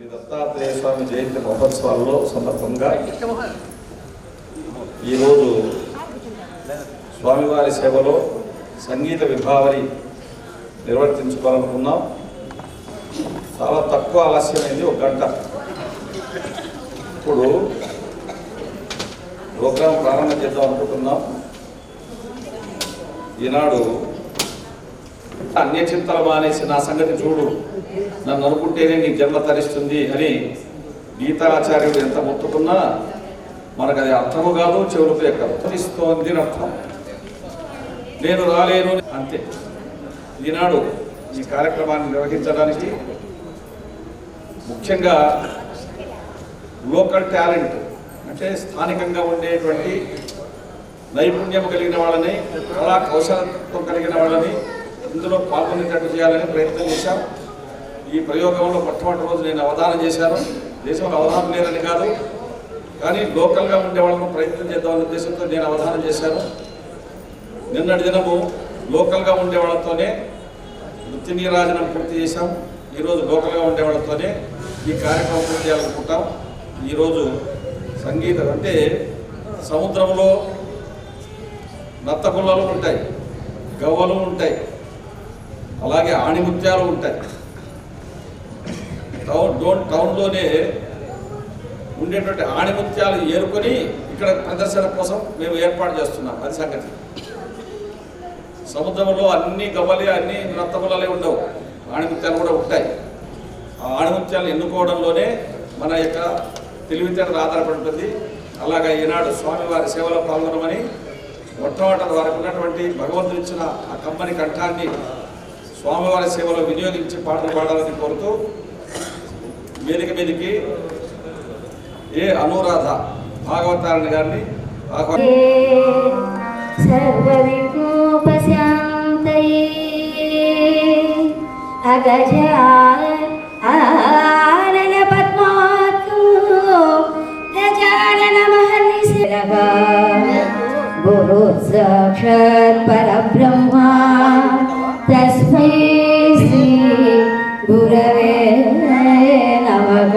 శ్రీ దత్తాత్రేయ స్వామి జయంతి మహోత్సవాల్లో సందర్భంగా ఈరోజు స్వామివారి సేవలో సంగీత విభావరి నిర్వర్తించుకోవాలనుకున్నాం. చాలా తక్కువ ఆలస్యమైంది, 1 గంట. ఇప్పుడు ప్రోగ్రాం ప్రారంభం చేద్దాం అనుకుంటున్నాం. ఈనాడు అన్యచింతలు మానేసి నా సంగతి చూడు, నన్ను అనుకుంటేనే నీ జన్మ తరిస్తుంది అని గీతాచార్యుడు ఎంత మొత్తుకున్నా మనకు అది అర్థము కాదు, చెవులతో ఎక్కదు. తరిస్తోంది అర్థం, నేను రాలేను అంతే. ఈనాడు ఈ కార్యక్రమాన్ని నిర్వహించడానికి ముఖ్యంగా లోకల్ టాలెంట్ అంటే స్థానికంగా ఉండేటువంటి నైపుణ్యం కలిగిన వాళ్ళని, కళా కౌశలత్వం కలిగిన వాళ్ళని ఇందులో పాల్గొనేటట్టు చేయాలని ప్రయత్నం చేశాం. ఈ ప్రయోగంలో మొట్టమొదటి రోజు నేను అవధానం చేశాను. దేశంలో అవధానం లేదని కాదు, కానీ లోకల్గా ఉండే వాళ్ళను ప్రయత్నం చేద్దామనే ఉద్దేశంతో నేను అవధానం చేశాను. నిన్నటి దినము లోకల్గా ఉండే వాళ్ళతోనే నృత్య నీరాజనం పూర్తి చేశాం. ఈరోజు లోకల్గా ఉండే వాళ్ళతోనే ఈ కార్యక్రమం పూర్తి చేయాలనుకుంటాం. ఈరోజు సంగీతం అంటే సముద్రంలో నత్తగుల్లలు ఉంటాయి, గవ్వలు ఉంటాయి, అలాగే ఆణిముత్యాలు ఉంటాయి. టౌన్లోనే ఉండేటువంటి ఆణిముత్యాలు ఏరుకొని ఇక్కడ ప్రదర్శన కోసం మేము ఏర్పాటు చేస్తున్నాం. అది సంగతి. సముద్రంలో అన్ని గవ్వలే, అన్ని నత్తగుల్లలే ఉండవు, ఆణిముత్యాలు కూడా ఉంటాయి. ఆ ఆణిముత్యాలను ఎన్నుకోవడంలోనే మన యొక్క తెలివితేటలు ఆధారపడి ఉంటుంది. అలాగా ఈనాడు స్వామివారి సేవలో పాల్గొనమని మొట్టమొదటి వారికి ఉన్నటువంటి భగవంతుడు ఇచ్చిన ఆ కమ్మని కంఠాన్ని స్వామివారి సేవలో వినియోగించి పాటలు పాడాలని కోరుతూ వేదిక మీదకి ఏ అనురాధ భాగవతారాయణ గారిని गुरु साक्षात् परब्रह्मा तस्मै श्री गुरवे नमः।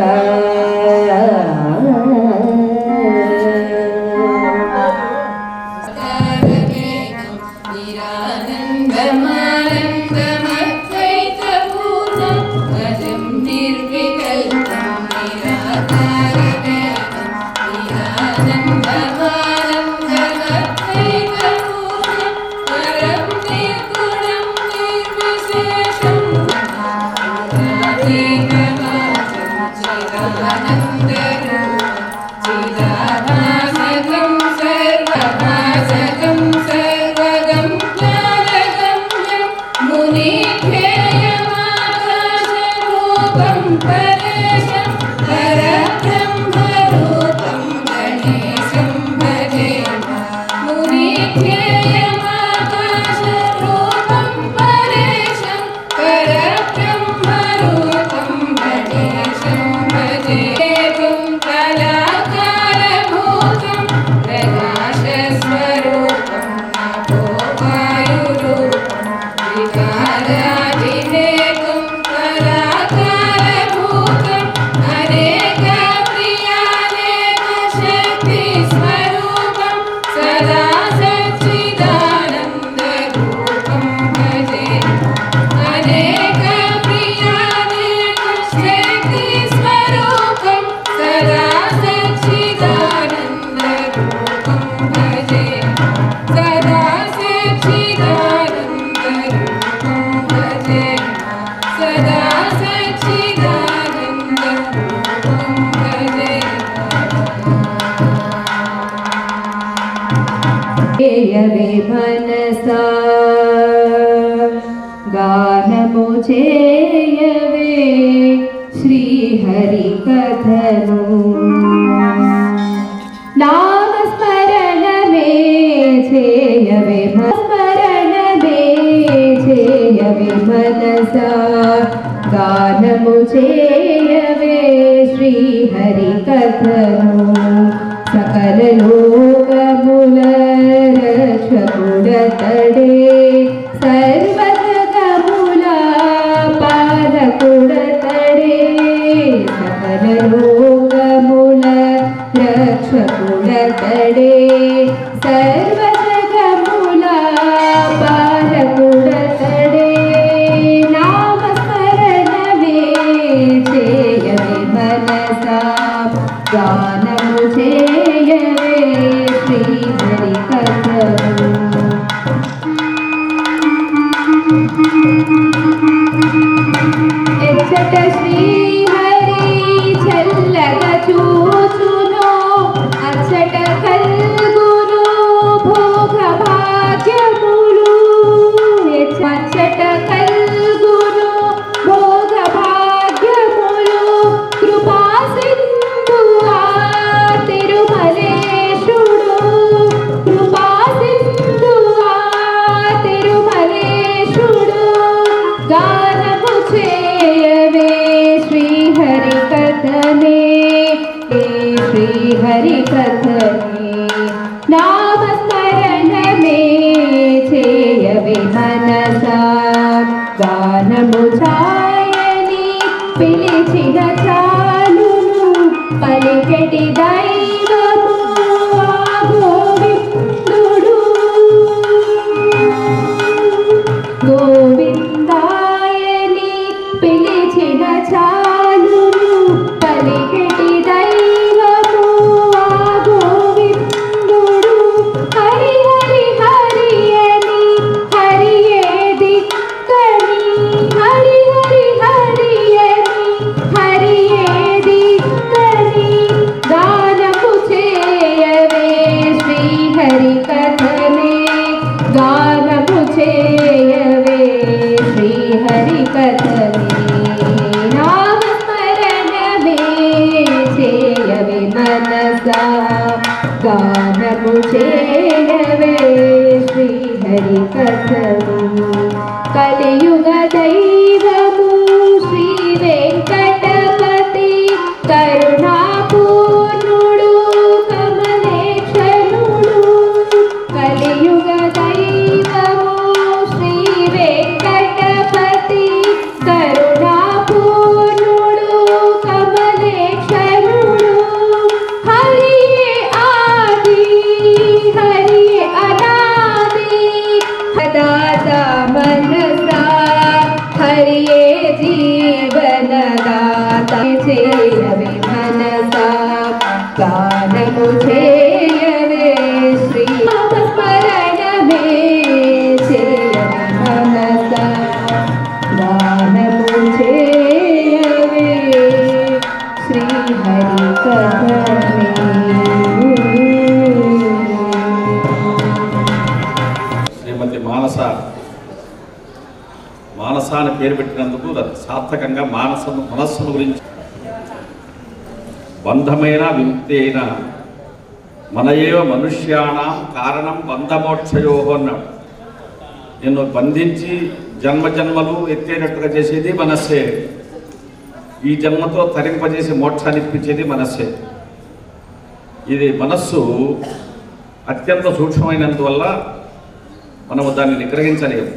मनसा गानमु चेयवे श्रीहरि कथनु नामस्मरण में चेयवे स्मरण में चेयवे मनसा गानमु चेयवे श्रीहरि कथनु सकल लोकमुल रक्षकुडतडे सर्वजगमुला पालकुडतडे सकल సకలలోకముల రక్షకుడతడే సర్వజగముల పాలకుడతడే నామస్మరణమే చేయవే మనసా గానము చేయవే శ్రీహరి కథను ఎచ్చట శ్రీహరి చల్లగా చూచును అచ్చట కల్గును భోగ భాగ్యములు అచ్చట కల్గును భోగ భాగ్యములు కృపా సింధువా తిరుమలేశుడు కృపా సింధువా తిరుమలేశుడు గానము చేయవే శ్రీహరి కథనే శ్రీహరి కథనే నామస్మరణమే చేయవే మనసా గానము ఛాయని పిలిచిన చాలును పలికెటి దైవము ఆ గోవిందుడు గోవిందాయని పిలిచిన చాలును పలికెటి దైవము ఆ గోవిందుడు హరి హరి హరి అని హరియే దిక్కని హరి హరి హరి అని హరియే దిక్కని గానము చేయవే శ్రీహరి కథనే గానము చేయవే శ్రీహరి కథనే నామస్మరణమే చేయవే మనసా గానము చేయవే శ్రీహరి కథను కలియుగ దైవము శ్రీ వెంకటపతి కరుణాపూర్ణుడు కమలేక్షణుడు కలియుగ దైవము శ్రీ వెంకటపతి కరుణాపూర్ణుడు కమలేక్షణుడు హరియే ఆది హరియే అనాది దాత మనసా హరియే జీవనదాత చేయవే మనసా గానము చేయవే శ్రీ స్మరణమే చేయవే మనసా గానము చేయవే శ్రీహరి కథనే శ్రీమతి మానస అని పేరు పెట్టినందుకు సార్థకంగా మనస్సును గురించి బంధమైన విముక్తి అయిన మనయేవ మనుష్యాణం కారణం బంధమోక్షయో అన్నాడు. నిన్ను బంధించి జన్మజన్మలు ఎత్తేటట్టుగా చేసేది మనస్సే. ఈ జన్మతో తరింపజేసి మోక్షాన్ని ఇప్పించేది మనస్సే. ఇది మనస్సు అత్యంత సూక్ష్మమైనందువల్ల మనము దాన్ని నిగ్రహించలేము.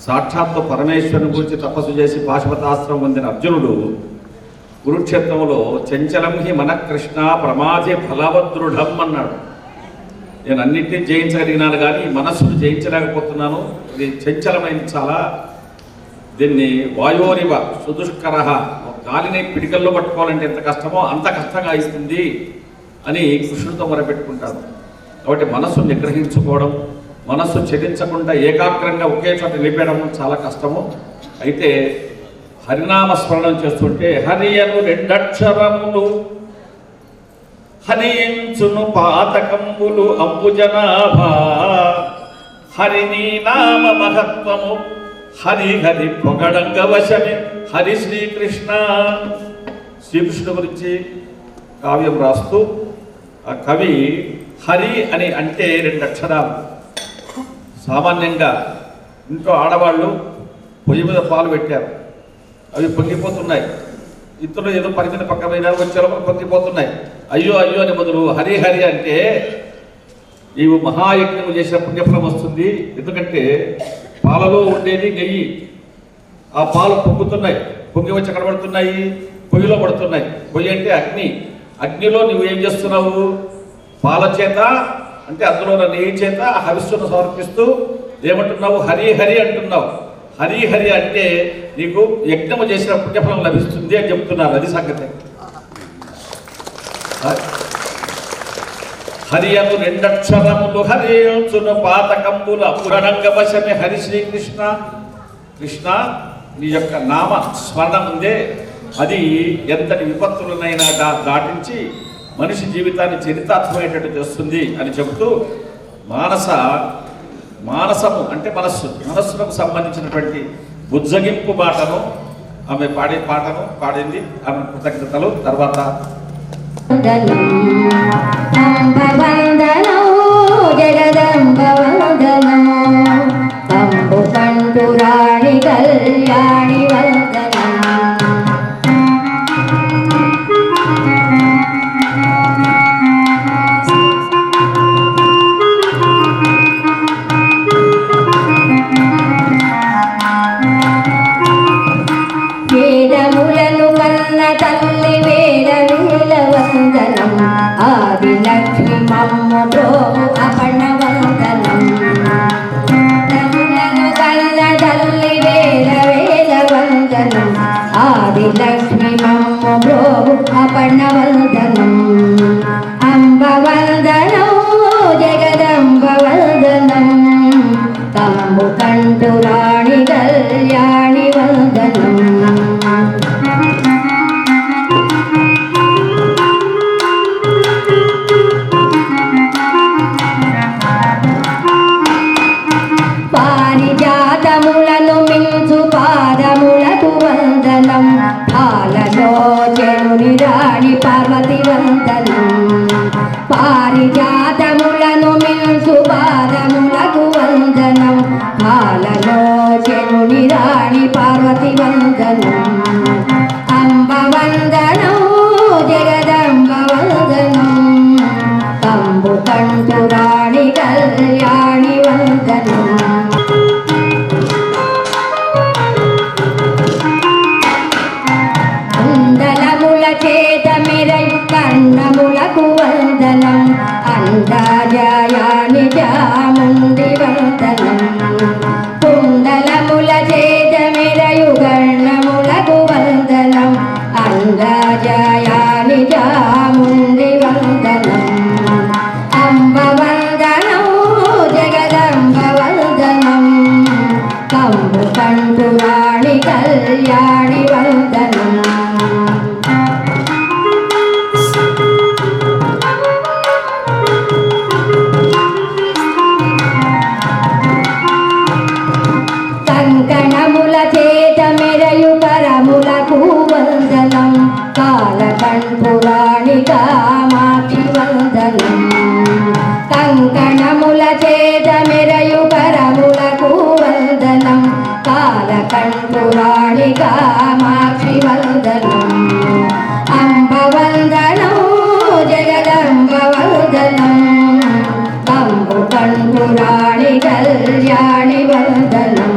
సాక్షాత్తు పరమేశ్వరుని గురించి తపస్సు చేసి పాశుపతాస్త్రం పొందిన అర్జునుడు కురుక్షేత్రంలో చంచలం హి మన కృష్ణ ప్రమాదే ఫలవదృఢం అన్నాడు. నేను అన్నింటినీ జయించగలిగినాను కానీ మనస్సును జయించలేకపోతున్నాను, ఇది చంచలమైంది చాలా, దీన్ని వాయోరివ సుదుష్కర, గాలిని పిడికల్లో పట్టుకోవాలంటే ఎంత కష్టమో అంత కష్టంగా ఇస్తుంది అని కృష్ణుడితో మొరపెట్టుకుంటాడు. కాబట్టి మనస్సును నిగ్రహించుకోవడం, మనస్సు చెలించకుండా ఏకాగ్రంగా ఒకే చోట నిలిపేయడం చాలా కష్టము. అయితే హరినామస్మరణం చేస్తుంటే హరియను రెండక్షరములు హరించును పాతకంబులు అంబుజనాభా హరిని నామ మహత్వము హరి హరి పొగడంగ వశమే హరి శ్రీకృష్ణ. శ్రీకృష్ణుడు గురించి కావ్యం రాస్తూ ఆ కవి హరి అని అంటే రెండు అక్షరాలు. సామాన్యంగా ఇంట్లో ఆడవాళ్ళు పొయ్యి మీద పాలు పెట్టారు, అవి పొంగిపోతున్నాయి, ఇతరులు ఏదో పరిమితి పక్క మీద వచ్చారో పొంగిపోతున్నాయి, అయ్యో అయ్యో అని బదులు హరి హరి అంటే నీవు మహాయజ్ఞము చేసిన పుణ్యఫలం వస్తుంది. ఎందుకంటే పాలలో ఉండేది నెయ్యి, ఆ పాలు పొంగుతున్నాయి, పొంగి వచ్చి కనబడుతున్నాయి, పొయ్యిలో పడుతున్నాయి. పొయ్యి అంటే అగ్ని. అగ్నిలో నువ్వు ఏం చేస్తున్నావు? పాల చేత అంటే అందులో నెయ్యి చేత హవిస్సును సమర్పిస్తూ ఏమంటున్నావు? హరి హరి అంటున్నావు. హరి హరి అంటే నీకు యజ్ఞము చేసిన పుణ్యఫలం లభిస్తుంది అని చెప్తున్నారు. అది సంగతి. హరి అను రెండక్షరములు హరిచును పాతకంబుల పురణంగవశమే హరి శ్రీకృష్ణ. కృష్ణ నీ యొక్క నామ స్మరణం ఉందే, అది ఎంతటి విపత్తులనైనా దాటించి మనిషి జీవితాన్ని చరితాత్మకమైనట్టు చేస్తుంది అని చెబుతూ మానసము అంటే మనస్సుకు సంబంధించినటువంటి బుజ్జగింపు పాటను ఆమె పాడింది. ఆమె కృతజ్ఞతలు. తర్వాత రాణి కళ్యాణి వందనం. వేదములను కన్న తల్లి వేద వేల వందనం. ఆది లక్ష్మి మమ్మ బ్రోము అపణ వందనం. వేదములను కన్న తల్లి వేద వేల వందనం. ఆది లక్ష్మి మమ్మ బ్రోము అపణ వందనం. అంబ వందనం జగదంబ వందనం. కంబు కంటు రాణి కళ్యాణి వందనం. పారిజాతములను మించు పాదములకు వందనం. పాలలోచనుని రాణి పార్వతి వందనం. పారిజాతములను మించు పాదములకు వందనం. పాలలోచనుని రాణి పార్వతి వందనం. అంబ వందనం జగదంబ వందనం. కంబు కంటు రాణి కళ్యాణి వందనం. కుండలముల చేత మెరై కన్నములకు వందనం. అండాజయాని చాముండి వందనం. కుండలముల చేత మెరయు కన్నములకు వందనం. అండాజయాని చాముండి వందనం. అంబ వందనం జగదంబ వందనం. కంబు కంటు రాణి కళ్యాణి వందనం. కంకణముల చేత మెరయు కరములకు వందనం. కాలకంఠు రాణి కామాక్షి వందనం. కంకణముల చేత మెరయు కరములకు వందనం. కాలకంఠు రాణి కామాక్షి వందనం. అంబ వందనం జగదంబ వందనం. కంబు కంఠు రాణి కళ్యాణి వందనం.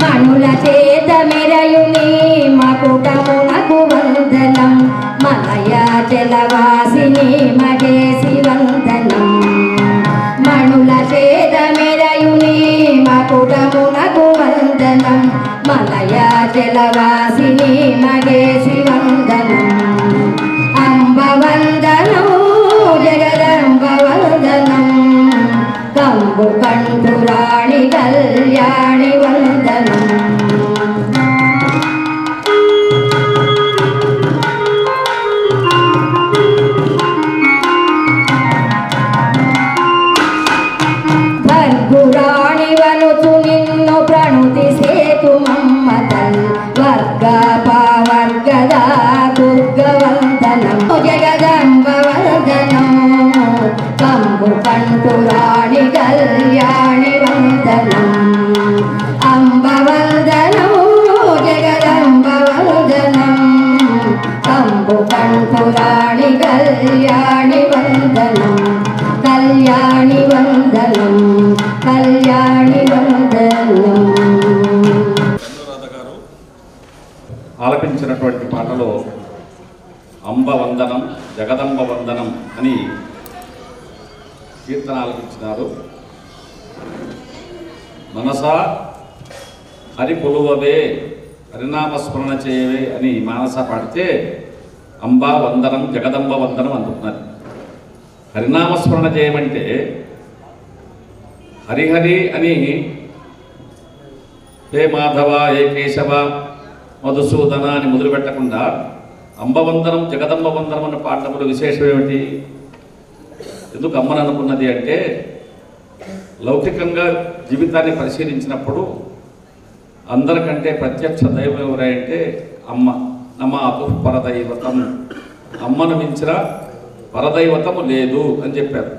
మనుల చేత మెరయుని మకుటమునకు వందనం. మలయాచలవాసిని మగేసి వందనం. మణుల చేత మెరయుని మకుటమునకు వందనం. మలయాచలవాసిని మగేసి వందనం. అంబ వందనం జగదంబ వందనం. కంబు కంఠు రాణి కళ్యాణి వందనం. భర్గురాణి వనుచు నిన్ను ప్రణుతి సేతు మమ్మతల్. వర్గ పావర్గద దుర్గవందనం జగదంబ వందనం. కంబు కంఠు రాణి కళ్యాణి వందనం. అంబ వందనం జగదంబ వందనం. కంబు కంఠు రాణి కళ్యాణి వందనం. వందనం కళ్యాణి వందనం. చంద్రరాధ గారు ఆలపించినటువంటి పాటలో అంబ వందనం జగదంబ వందనం అని కీర్తన ఆలపించినారు. మనసా హరి కొలువవే హరినామస్మరణ చేయవే అని మానస పాడితే అంబా వందనం జగదంబ వందనం అందుతున్నారు. హరినామస్మరణ చేయమంటే హరిహరి అని హే మాధవ హే కేశవ మధుసూదన అని మొదలుపెట్టకుండా అంబవందనం జగదంబ వందనం అన్న పాఠములు విశేషం ఏమిటి? ఎందుకు అమ్మని అనుకున్నది అంటే లౌకికంగా జీవితాన్ని పరిశీలించినప్పుడు అందరికంటే ప్రత్యక్ష దైవం ఎవరంటే అమ్మ. నమాతు పరదైవతం, అమ్మను మించిన పరదైవతము లేదు అని చెప్పారు.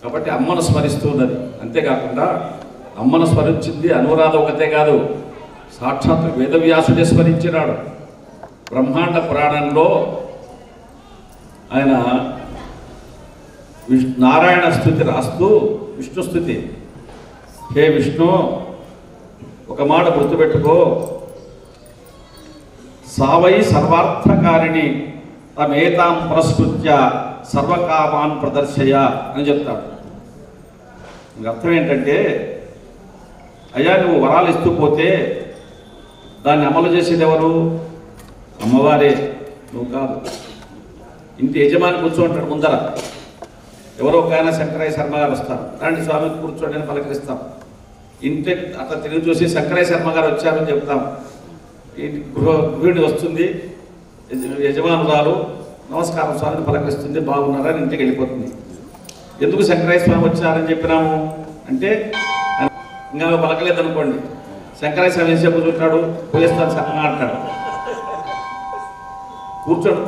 కాబట్టి అమ్మను స్మరిస్తున్నది. అంతేకాకుండా అమ్మను స్మరించింది అనురాధ ఒకతే కాదు, సాక్షాత్తు వేదవ్యాసుడే స్మరించినాడు. బ్రహ్మాండ పురాణంలో ఆయన నారాయణ స్తుతి రాస్తూ విష్ణు స్తుతి, హే విష్ణు ఒక మాట గుర్తుపెట్టుకో, సావై సర్వార్థకారిణి తమేతాం పురస్కృత్య సర్వకామాన్ ప్రదర్శయ అని చెప్తాడు. అర్థం ఏంటంటే, అయ్యా నువ్వు వరాలు ఇస్తూ పోతే దాన్ని అమలు చేసేది ఎవరు? అమ్మవారే, నువ్వు కాదు. ఇంటి యజమాని కూర్చోంటాడు ముందర, ఎవరో ఒక ఆయన శంకరయ్య శర్మ గారు వస్తారు, రండి స్వామి కూర్చోండి అని పలకరిస్తాం. ఇంటి అట్లా తిరిగి చూసి శంకరయ్య శర్మ గారు వచ్చారని చెప్తాం. ఇంటి గృహిణి వస్తుంది, యజమానురాలు నమస్కారం స్వామిని పలకరిస్తుంది, బాగున్నారని ఇంటికి వెళ్ళిపోతుంది. ఎందుకు శంకరయ్య స్వామి వచ్చారని చెప్పినాము అంటే, ఇంకా పలకలేదు అనుకోండి, శంకరయ్య స్వామి ఏం చెప్పుకుంటాడు, పోయేస్తాను సరంగా అంటాడు.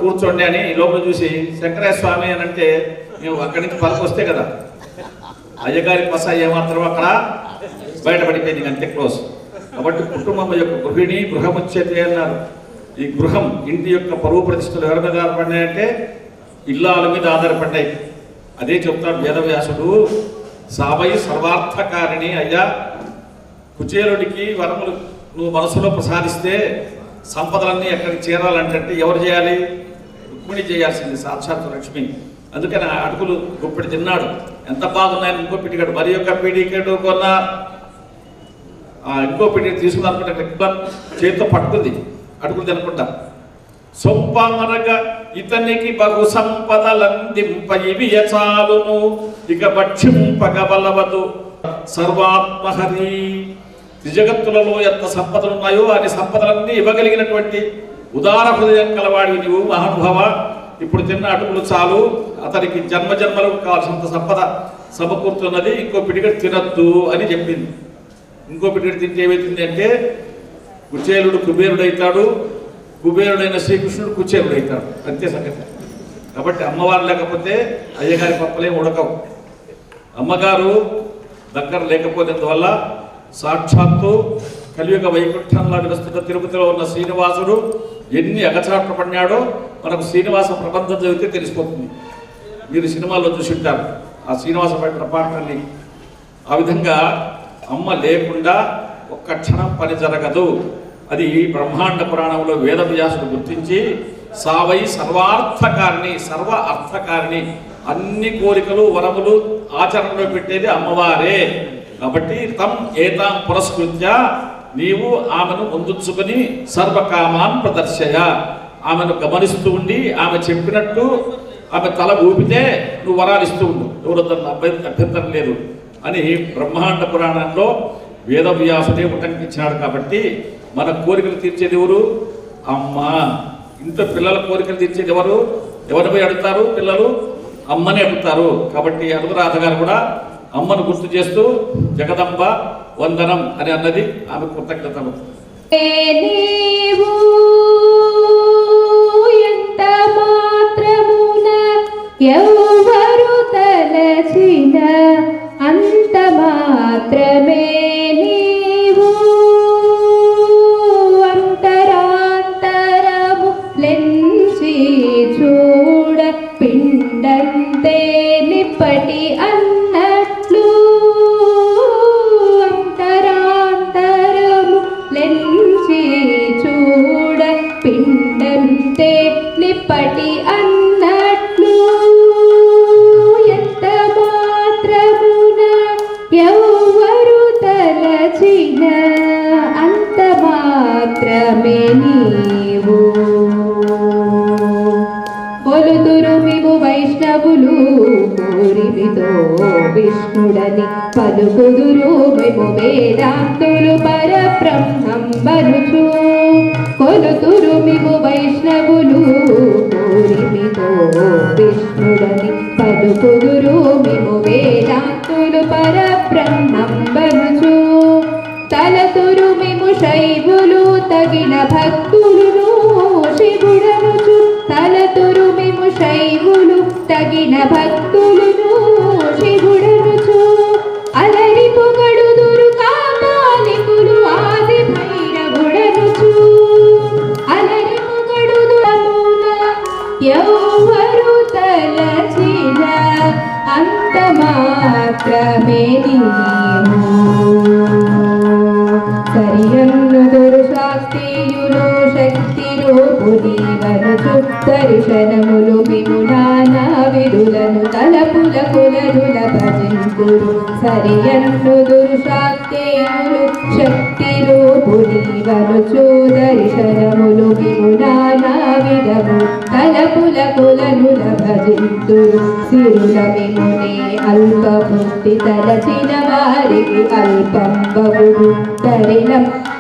కూర్చోండి అని లోపల చూసి శంకరయ్య స్వామి అని అంటే మేము అక్కడి నుంచి పలకు వస్తే కదా, అయ్యగారి పస ఏమాత్రం అక్కడ బయటపడిపోయింది, అంతే క్లోజ్. కాబట్టి కుటుంబం యొక్క గృహిణి గృహముచ్యతే అన్నారు. ఈ గృహం ఇంటి యొక్క పరువు ప్రతిష్టలు ఎవరి మీద ఆధారపడినాయంటే ఇల్లాల మీద ఆధారపడ్డాయి. అదే చెప్తాడు వేదవ్యాసుడు, సావై సర్వార్థకారిణి. అయ్యా కుచేలుడికి వరములు నువ్వు మనసులో ప్రసాదిస్తే సంపదలన్నీ ఎక్కడికి చేరాలంటే ఎవరు చేయాలి? రుక్మిణి చేయాల్సింది, సాక్షాత్ లక్ష్మి. అందుకని అటుకులు గుప్పిడి తిన్నాడు, ఎంత బాగున్నాయని ఇంకో పిడికాడు, మరి యొక్క పిడికేడు కొన్న ఇంకో పిడి తీసుకున్నానుకుంటే చేతితో పట్టుకుంది అటుకులు తినకుండా. సొంపమనగా ఇతనికి బహు సంపదలందింప ఇవి చాలును, ఇక భక్షింపగబలవదు సర్వాత్మహరి. జగత్తులలో ఎంత సంపదలు ఉన్నాయో అన్ని సంపదలన్నీ ఇవ్వగలిగినటువంటి ఉదార హృదయం కలవాడి నీవు మహానుభవ. ఇప్పుడు తిన్న అటుకులు చాలు, అతనికి జన్మజన్మలకు కావాల్సినంత సంపద సమకూరుతున్నది, ఇంకో పిడిగడు తినద్దు అని చెప్పింది. ఇంకో పిడిగడు తింటే ఏమవుతుంది అంటే కుచేలుడు కుబేరుడైతాడు, కుబేరుడైన శ్రీకృష్ణుడు కుచేలుడైతాడు, అంతే సంగతి. కాబట్టి అమ్మవారు లేకపోతే అయ్యగారి పప్పలేం ఉడకవు. అమ్మగారు దగ్గర లేకపోయినందువల్ల సాక్షాత్తు కలియుగ వైకుంఠంలో నిలుస్తున్న తిరుపతిలో ఉన్న శ్రీనివాసుడు ఎన్ని అగచాట్లు పడినాడో మనకు శ్రీనివాస ప్రబంధం చదివితే తెలిసిపోతుంది. మీరు సినిమాల్లో చూసింటారు ఆ శ్రీనివాస పడిన పాటల్ని. ఆ విధంగా అమ్మ లేకుండా ఒక్క క్షణం పని జరగదు. అది బ్రహ్మాండ పురాణంలో వేదవ్యాసుడు గుర్తించి సావై సర్వార్థకారిణి, సర్వ అర్థకారిణి, అన్ని కోరికలు వరములు ఆచరణలో పెట్టేది అమ్మవారే. కాబట్టి తం ఏతాం పురస్కృత్య, నీవు ఆమెను ముందుంచుకొని సర్వకామాన్ ప్రదర్శయ, ఆమెను గమనిస్తూ ఉండి ఆమె చెప్పినట్టు ఆమె తల ఊపితే నువ్వు వరాలు ఇస్తూ ఉండు, ఎవరొద్దన్న అభ్యంతరం లేదు అని బ్రహ్మాండ పురాణంలో వేదవ్యాసుడే ఉటంకించినాడు. కాబట్టి మన కోరికలు తీర్చేది ఎవరు? అమ్మ. ఇంత పిల్లల కోరికలు తీర్చేది ఎవరు? ఎవరిపై అడుగుతారు? పిల్లలు అమ్మని అడుగుతారు. కాబట్టి అనురాధ గారు కూడా అమ్మను గుర్తు చేస్తూ జగదంబ వందనం అని అన్నది ఆమె కృతజ్ఞతలు. ఎంత మాత్రమున ఎవరు తలచిన అంత మాత్రమే నీవు అంతరాంతరము లెంచి చూడ పిండంతే నిప్పటి అన్నట్లు ఊరిమితో విష్ణుడని పలుకుదురు మేము వేదాంతులు పరబ్రహ్మం బలుచు కొలుతురు మేము వైష్ణవులు ఊరిమితో విష్ణుడని పలుకుదురు మేము వేదాంతులు పరబ్రహ్మం బలుచు తలతురు మేము శైవులు తగిన భక్తులు శివుడనుచు తలతురు మేము శైవులు తగిన భక్తులు శివుడనుచు అలరి పొగడుదురు కాపాలికులు ఆది భైరవుడనుచు అలరి పొగడుదురమున ఎవరు తలచిన అంత మాత్రమే నీవు సరియన్నుదురు శాస్త్రీయులు శక్తి రూపుని వరచు దర్శనములు మిము నానా విధులను తలపుల కులరుల భజింతురు సరియన్నుదురు శాస్త్రీయులు శక్తి రూపుని వరచు దర్శనములు మిము నానా విధము తలపుల కులరుల భజింతురు సిరుల మిమునే అల్ప బుద్ధి తలచిన వారికి అల్పం బగుడు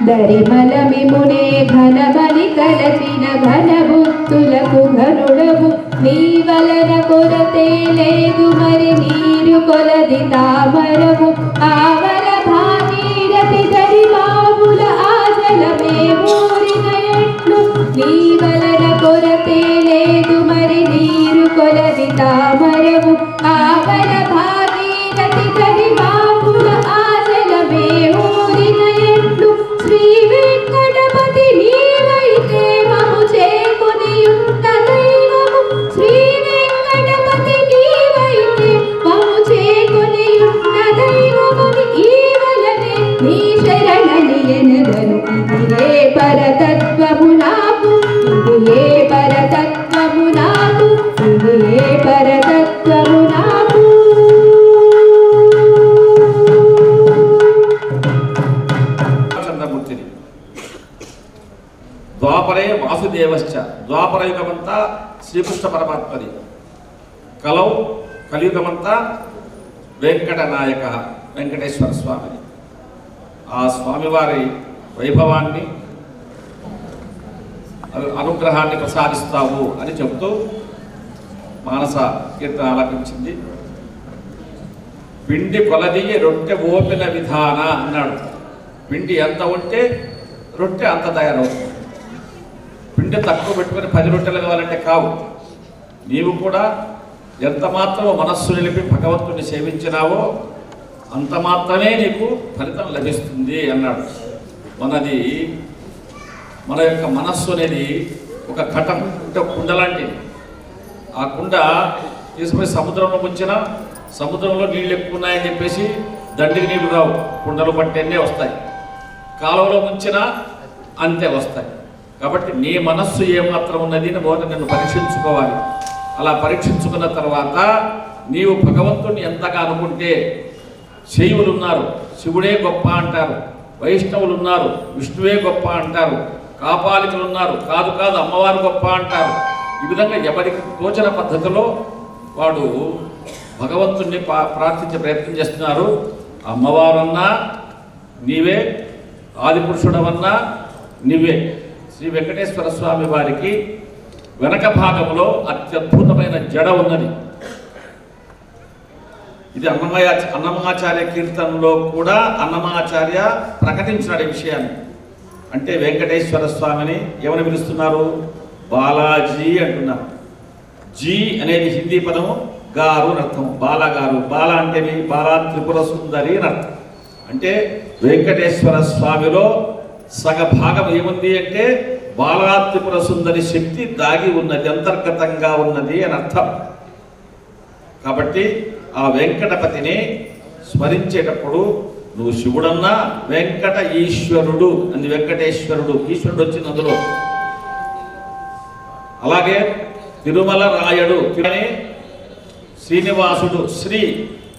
దరిమల మిమునే ఘనమని తలచిన ఘనబుద్ధులకు ఘనుడవు నీ వలన కొరతే లేదు మరి నీరు కొలది తామరవు ఆవల భాగీరథి దరిమావుల ఆజలమే ఊరిన ఎట్లు నీ వలన కొరతే లేదు మరి నీరు కొలది తామరవు ఆవల భాగీరథి దరిమావుల ఆజలమే ఊరిన ఎట్లు శ్రీ వెంకటపతి నీవైతే మము చేకొనియున్న దైవము శ్రీ వెంకటపతి నీవైతే మము చేకొనియున్న దైవముని ఈవలనే నీ శరణని ఎనదను ఇదియే పరతత్వము నాకు ఇదియే పరతత్వము నాకు ఇదియే పరతత్వము నాకు చంద్రమూర్తిని ద్వాపరే వాసుదేవశ్చ ద్వాపర యుగమంతా శ్రీకృష్ణ పరమాత్మది కలౌ కలియుగమంతా వెంకటనాయక వెంకటేశ్వర స్వామిని ఆ స్వామివారి వైభవాన్ని అనుగ్రహాన్ని ప్రసాదిస్తావు అని చెబుతూ మానస కీర్తన ఆలపించింది. పిండి కొలది రొట్టె ఓపిన విధాన అన్నాడు. పిండి ఎంత ఉంటే రొట్టె అంత తయారవుతుంది. పిండి తక్కువ పెట్టుకొని 10 రొట్టెలు కావాలంటే కావు. నీవు కూడా ఎంత మాత్రమో మనస్సు నిలిపి భగవంతుని సేవించినావో అంత మాత్రమే నీకు ఫలితం లభిస్తుంది అన్నాడు. మన యొక్క మనస్సు అనేది ఒక ఘటం అంటే కుండ లాంటిది. ఆ కుండ తీసుకుపోయి సముద్రంలో ముంచినా సముద్రంలో నీళ్ళు ఎక్కువ ఉన్నాయని చెప్పేసి దండికి నీళ్లు రావు, కుండలు పట్టేనే వస్తాయి. కాలువలో ముంచినా అంతే వస్తాయి. కాబట్టి నీ మనస్సు ఏమాత్రం ఉన్నది మొదట నిన్ను పరీక్షించుకోవాలి. అలా పరీక్షించుకున్న తర్వాత నీవు భగవంతుని ఎంతగా అనుకుంటే, శైవులు ఉన్నారు శివుడే గొప్ప అంటారు, వైష్ణవులు ఉన్నారు విష్ణువే గొప్ప అంటారు, కాపాలికులు ఉన్నారు కాదు కాదు అమ్మవారు గొప్ప అంటారు. ఈ విధంగా ఎవరికి తోచిన పద్ధతిలో వాడు భగవంతుణ్ణి ప్రార్థించే ప్రయత్నం చేస్తున్నారు. అమ్మవారన్నా నీవే, ఆదిపురుషుడవన్నా నీవే. శ్రీ వెంకటేశ్వర స్వామి వారికి వెనక భాగంలో అత్యద్భుతమైన జడ ఉన్నది. ఇది అన్నమాచార్య కీర్తనలో కూడా అన్నమాచార్య ప్రకటించాడు ఈ విషయాన్ని. అంటే వెంకటేశ్వర స్వామిని ఏమని పిలుస్తున్నారు? బాలాజీ అంటున్నారు. జీ అనేది హిందీ పదము, గారు అని అర్థం. బాలగారు, బాల అంటే బాలా త్రిపుర సుందరి అని అర్థం. అంటే వెంకటేశ్వర స్వామిలో సగ భాగం ఏముంది అంటే బాలా త్రిపుర సుందరి శక్తి దాగి ఉన్నది, అంతర్గతంగా ఉన్నది అని అర్థం. కాబట్టి ఆ వెంకటపతిని స్మరించేటప్పుడు నువ్వు శివుడన్నా వెంకట ఈశ్వరుడు అని, వెంకటేశ్వరుడు ఈశ్వరుడు వచ్చింది అందులో. అలాగే తిరుమల రాయడు అని శ్రీనివాసుడు, శ్రీ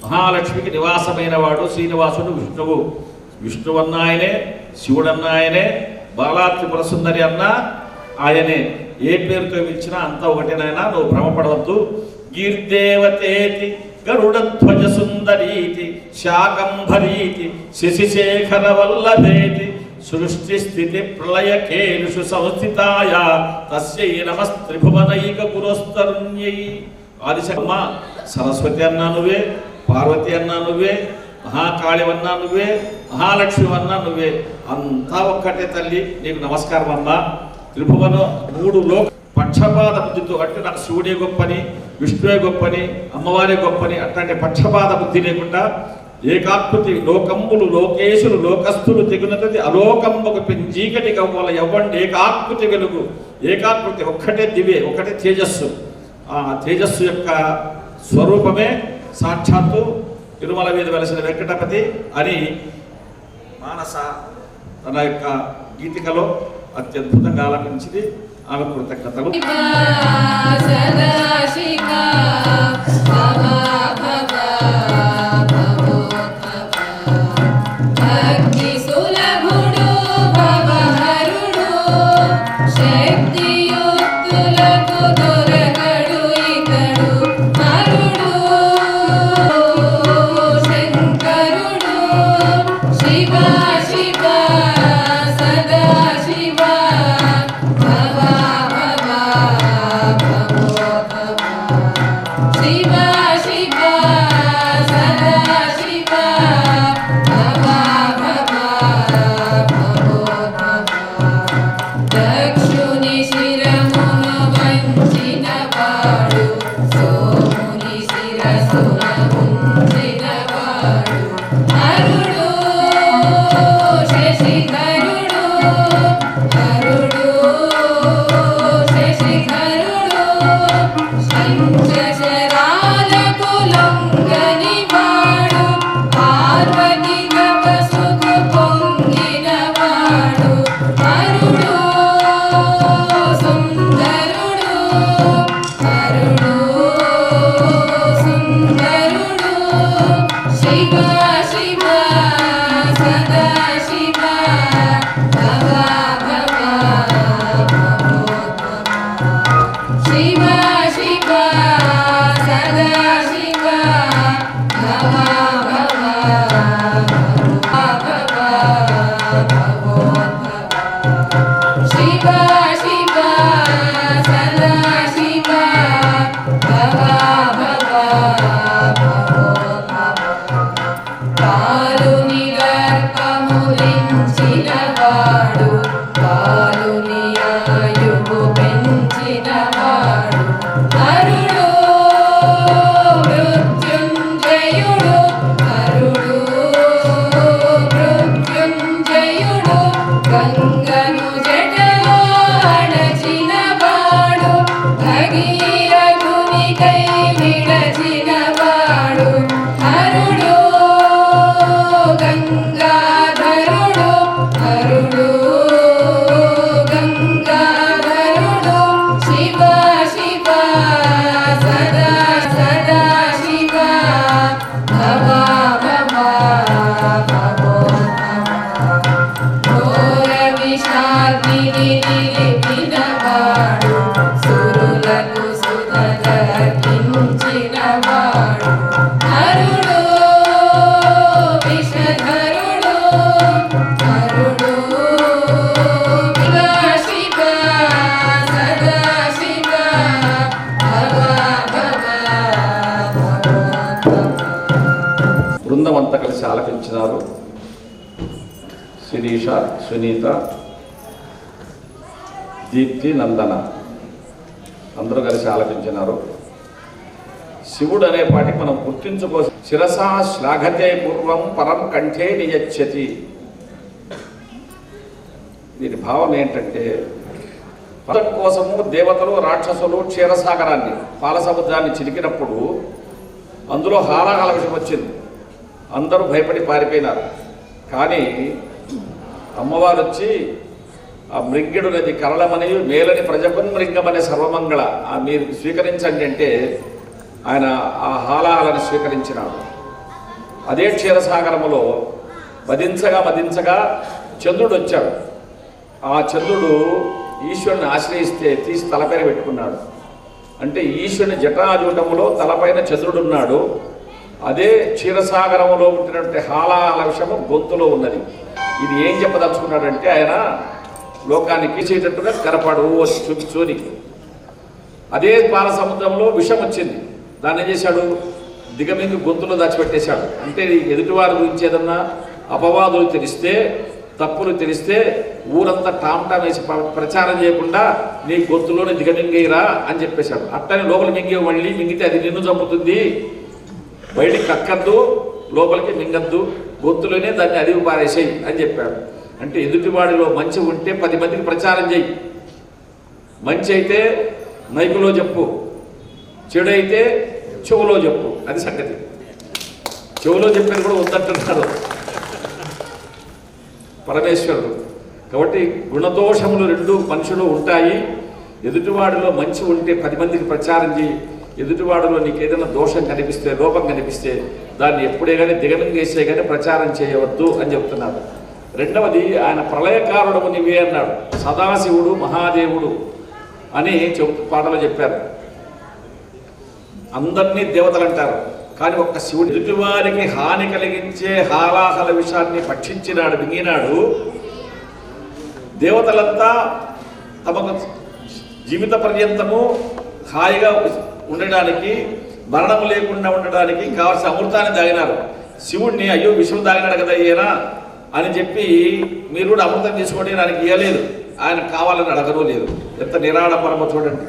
మహాలక్ష్మికి నివాసమైన వాడు శ్రీనివాసుడు విష్ణువు. విష్ణువన్న ఆయనే, శివుడన్న ఆయనే, బాలా త్రిపుర సుందరి అన్న ఆయనే. ఏ పేరుతో పిలిచినా అంతా ఒకటేనైనా, నువ్వు భ్రమపడవద్దు. గీర్దేవతేతి గరుడధ్వజ సుందరీతి శాకంభరీతి శశిశేఖర వల్లభేతి సృష్టి స్థితి ప్రళయ కేలుషు సంస్థితాయ తస్యై నమస్త్రిభువనైక పురస్తరుణ్యై. ఆదిశమ్మ సరస్వతి అన్నా నువ్వే, పార్వతి అన్నా నువ్వే, మహాకాళి అన్నా నువ్వే, మహాలక్ష్మి అన్నా నువ్వే, అంతా ఒక్కటే తల్లి, నీకు నమస్కారం అమ్మా. త్రిభువన 3 లోక పక్షపాత బుద్ధితో అంటే నాకు శివుడే గొప్పని, విష్ణువే గొప్పని, అమ్మవారే గొప్పని అట్లాంటి పక్షపాత బుద్ధి లేకుండా ఏకాకృతి లోకంబులు లోకేశులు లోకస్థులు తెగునది అలోకంబకు పెంచీకటి కవ్వల ఎవ్వండి ఏకాకృతి వెలుగు. ఏకాకృతి ఒక్కటే దివే, ఒకటే తేజస్సు. ఆ తేజస్సు యొక్క స్వరూపమే సాక్షాత్తు తిరుమల మీద వెలసిన వెంకటపతి అని మానస తన యొక్క గీతికలో అత్యద్భుతంగా ఆలపించింది. ఆమె కృతజ్ఞతలు. బృందమంతా కలిసి ఆలపించినారు. శిరీష, సునీత, దీప్తి, నందన అందరూ కలిసి ఆలపించినారు. శివుడు అనే పాటికి మనం గుర్తించుకో. శిరసా శ్లాఘతే పూర్వం పరం కంఠే నియచ్చతి. దీని భావం ఏంటంటే పదం కోసము దేవతలు రాక్షసులు క్షీరసాగరాన్ని పాలసముద్రాన్ని చిరికినప్పుడు అందులో హాలాహల విషయం వచ్చింది. అందరూ భయపడి పారిపోయినారు. కానీ అమ్మవారు వచ్చి ఆ మృంగిడు నది కరళమని మేలని ప్రజపన్ మృంగమనే సర్వమంగళ మీరు స్వీకరించండి అంటే ఆయన ఆ హాలాలను స్వీకరించినాడు. అదే క్షీరసాగరములో మదించగా చంద్రుడు వచ్చాడు. ఆ చంద్రుడు ఈశ్వరుని ఆశ్రయిస్తే తీసి తలపైన పెట్టుకున్నాడు. అంటే ఈశ్వరుని జటాజూటములో తలపైన చంద్రుడున్నాడు, అదే క్షీరసాగరంలో ఉంటున్నటువంటి హాలాహల విషము గొంతులో ఉన్నది. ఇది ఏం చెప్పదలుచుకున్నాడంటే ఆయన లోకానికి చేసేటట్టుగా కనపడు చూపించుని. అదే పాల సముద్రంలో విషం వచ్చింది, దాన్ని ఏం చేశాడు, దిగమింగి గొంతులో దాచిపెట్టేశాడు. అంటే ఎదుటివారి గురించి ఏదన్నా అపవాదులు తెలిస్తే, తప్పులు తెలిస్తే ఊరంతా టామ్టా వేసి ప్రచారం చేయకుండా నీ గొంతులోనే దిగమింగేయరా అని చెప్పేశాడు. అట్టని లోపల మింగే మళ్ళీ మింగితే అది నిన్ను చంపుతుంది, బయటికి కక్కద్దు, లోపలికి మింగద్దు, గొంతులోనే దాన్ని అదివి పారేసేయి అని చెప్పాడు. అంటే ఎదుటివాడిలో మంచి ఉంటే 10 మందికి ప్రచారం చేయి. మంచి అయితే మైకులో చెప్పు, చెడు అయితే చెవులో చెప్పు, అది సంగతి. చెవులో చెప్పేది కూడా వద్దంటున్నాడు పరమేశ్వరుడు. కాబట్టి గుణదోషములు 2 మనుషులు ఉంటాయి. ఎదుటివాడిలో మంచి ఉంటే 10 మందికి ప్రచారం చేయి. ఎదుటివాడిలో నీకు ఏదైనా దోషం కనిపిస్తే, లోపం కనిపిస్తే దాన్ని ఎప్పుడే కానీ దిగమింగేసే కానీ ప్రచారం చేయవద్దు అని చెప్తున్నాడు. రెండవది, ఆయన ప్రళయకారుడు నీవే అన్నాడు. సదాశివుడు మహాదేవుడు అని పాటలు చెప్పారు. అందరినీ దేవతలు అంటారు, కానీ ఒక్క శివుడు ఎదుటివారికి హాని కలిగించే హాలాహల విషయాన్ని భక్షించినాడు, మింగినాడు. దేవతలంతా తమకు జీవిత పర్యంతము హాయిగా ఉండడానికి, మరణం లేకుండా ఉండడానికి కావాల్సిన అమృతాన్ని తాగినారు. శివుడిని అయ్యో విషం తాగినాడు కదా ఈయన అని చెప్పి మీరు కూడా అమృతం తీసుకోండి ఆయనకి ఇవ్వలేదు. ఆయన కావాలని అడగను లేదు. ఎంత నిరాడంబరమో చూడండి.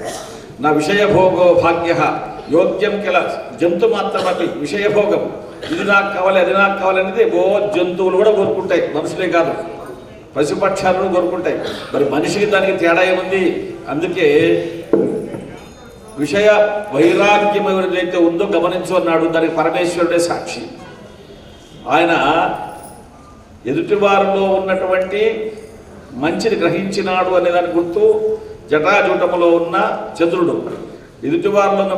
నా విషయభోగో భాగ్య యోగ్యం కెల జంతు మాత్రమపి విషయభోగం. ఇది నాకు కావాలి, అది నాకు కావాలనేది జంతువులు కూడా కోరుకుంటాయి, మనుషులే కాదు, పశుపక్షాలను కోరుకుంటాయి. మరి మనిషికి దానికి తేడా ఏముంది? అందుకే విషయ వైరాగ్యం ఎవరైతే ఉందో గమనించు అన్నాడు. దానికి పరమేశ్వరుడే సాక్షి. ఆయన ఎదుటివారిలో ఉన్నటువంటి మంచిని గ్రహించినాడు అనే దాని గుర్తు జటాజూటములో ఉన్న చంద్రుడు. ఎదుటివారిలో ఉన్న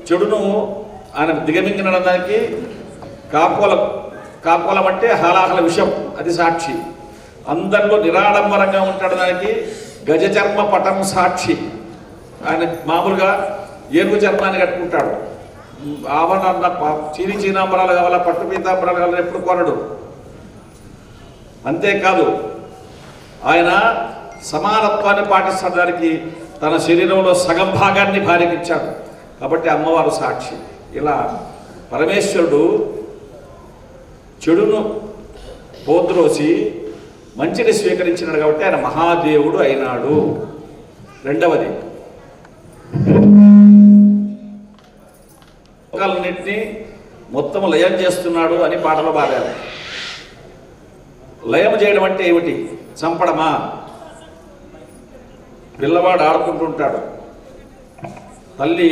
చెడును ఆయన దిగమింగినడానికి కాకోలం అంటే హాలాహల విషం, అది సాక్షి. అందరిలో నిరాడంబరంగా ఉంటాడు దానికి గజచర్మ పటం సాక్షి. ఆయన మామూలుగా ఏనుగు చర్మాన్ని కట్టుకుంటాడు. ఆభరణ చీనాంబరాలు కావాలా, పట్టు పీతాంబరాలు కావాలని ఎప్పుడు కొనడు. అంతేకాదు ఆయన సమానత్వాన్ని పాటిస్తాడు. దానికి తన శరీరంలో సగం భాగాన్ని భార్యకిచ్చాడు. కాబట్టి అమ్మవారు సాక్షి. ఇలా పరమేశ్వరుడు చెడును పోద్రోసి మంచిని స్వీకరించినాడు కాబట్టి ఆయన మహాదేవుడు అయినాడు. రెండవది, లోకాలన్నింటినీ మొత్తం లయం చేస్తున్నాడు అని పాటలు పాడారు. లయం చేయడం అంటే ఏమిటి? చంపడమా? పిల్లవాడు ఆడుకుంటుంటాడు, తల్లి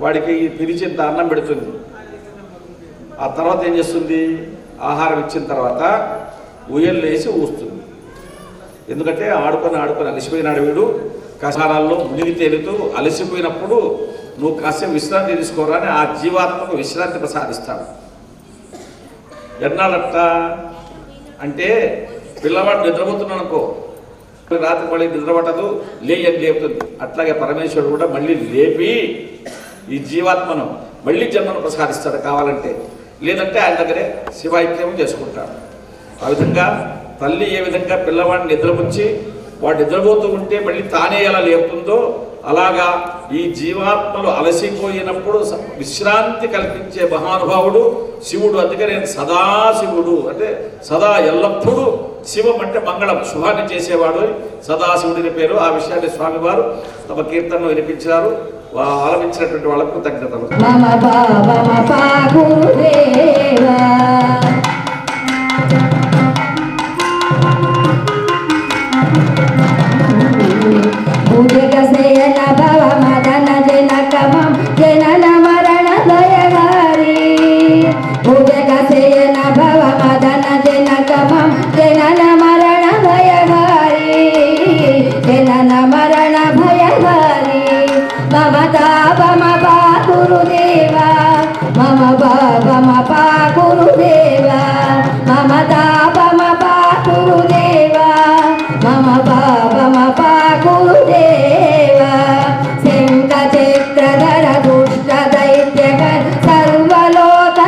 వాడికి పిలిచింత అన్నం పెడుతుంది. ఆ తర్వాత ఏం చేస్తుంది? ఆహారం ఇచ్చిన తర్వాత ఉయ్యలు వేసి ఊస్తుంది. ఎందుకంటే ఆడుకొని అలసిపోయినాడు వీడు, కషారాల్లో మునిగి తేలుతూ అలసిపోయినప్పుడు నువ్వు కాసేపు విశ్రాంతి తీసుకోరా అని ఆ జీవాత్మకు విశ్రాంతి ప్రసాదిస్తాడు. ఎన్నాళ్ళట అంటే పిల్లవాడు నిద్రపోతున్నాడు అనుకో, రాత్రి మళ్ళీ నిద్రపట్టదు, లేయని లేపుతుంది. అట్లాగే పరమేశ్వరుడు కూడా మళ్ళీ లేపి ఈ జీవాత్మను మళ్ళీ జన్మను ప్రసాదిస్తాడు కావాలంటే. లేదంటే ఆయన దగ్గరే శివాయిత్యం చేసుకుంటాడు. ఆ విధంగా తల్లి ఏ విధంగా పిల్లవాడిని నిద్రపుచ్చి వాడు నిద్రపోతూ ఉంటే మళ్ళీ తానే ఎలా లేపుతుందో, అలాగా ఈ జీవాత్మలు అలసిపోయినప్పుడు విశ్రాంతి కల్పించే మహానుభావుడు శివుడు. అందుకే నేను సదాశివుడు అంటే సదా ఎల్లప్పుడూ, శివం అంటే మంగళం, శుభాన్ని చేసేవాడు, సదాశివుడిని పేరు. ఆ విషయాన్ని స్వామివారు తమ కీర్తనలో వినిపించారు. ఆలపించినటువంటి వాళ్ళకు కృతజ్ఞతలు. శంఖ చక్రధర దుష్ట దైత్యకర్ సర్వలోక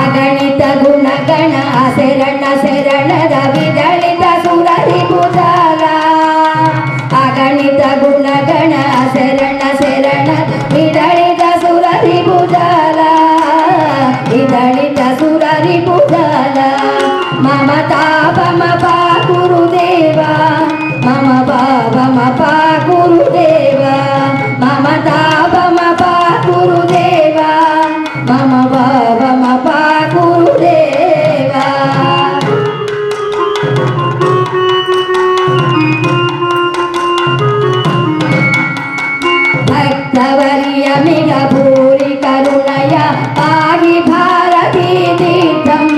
ಅಗಣಿತ ಗುಣಗಣ ಶರಣ ಶರಣದ ವಿದಳಿತ ಸುರರಿ ಭುಜಾಲ ಅಗಣಿತ ಗುಣಗಣ ಶರಣ ಶರಣದ ವಿದಳಿತ ಸುರರಿ ಭುಜಾಲ ವಿದಳಿತ ಸುರರಿ ಭುಜಾಲ ಮಮತಾ ಮಮ ಪಾ ಗುರುದೇವ ಮಮ ಬಾಬ ಮಪ ಗುರುದೇವ ಮಮತಾ ಮಮ ಪಾ ಗುರುದೇವ ಮಮ ಬಾಬ ಮಪ ಗುರುದೇವ ಭಕ್ತವರಿಯ ಮಿಗ ಭೂರಿ ಕರುಣಯ ಪಾಗಿ ಭಾರತೀ ತೀರ್ಥಂ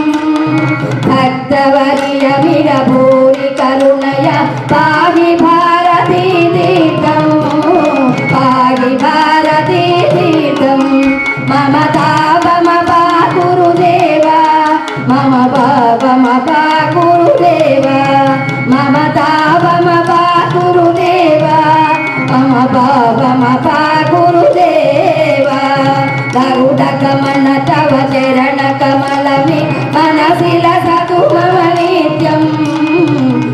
ಭಕ್ತವರಿಯ ಮಿಗ ಭೂರಿ ಕರುಣಯ ಪಾಗಿ ಭಾರತೀ ತೀರ್ಥಂ ಪಾಗಿ ಭಾರತೀ ತೀರ್ಥಂ ಮಮತಾ ಮಮ ಪಾ ಗುರುದೇವ ಮಮ ಬಾಬ ಮಪ ಗುರುದೇವ ಮಮತಾ ಮಮ ಪಾ ಗುರುದೇವ ಮಮ ಬಾಬ ಮಪ ಗುರುದೇವ ಗರುಡ ಕಮಲ ತವ ಚರಣ ಕಮಲಮಿ ಮನಸಿಲ ಸತು ಮಮ ನಿತ್ಯಂ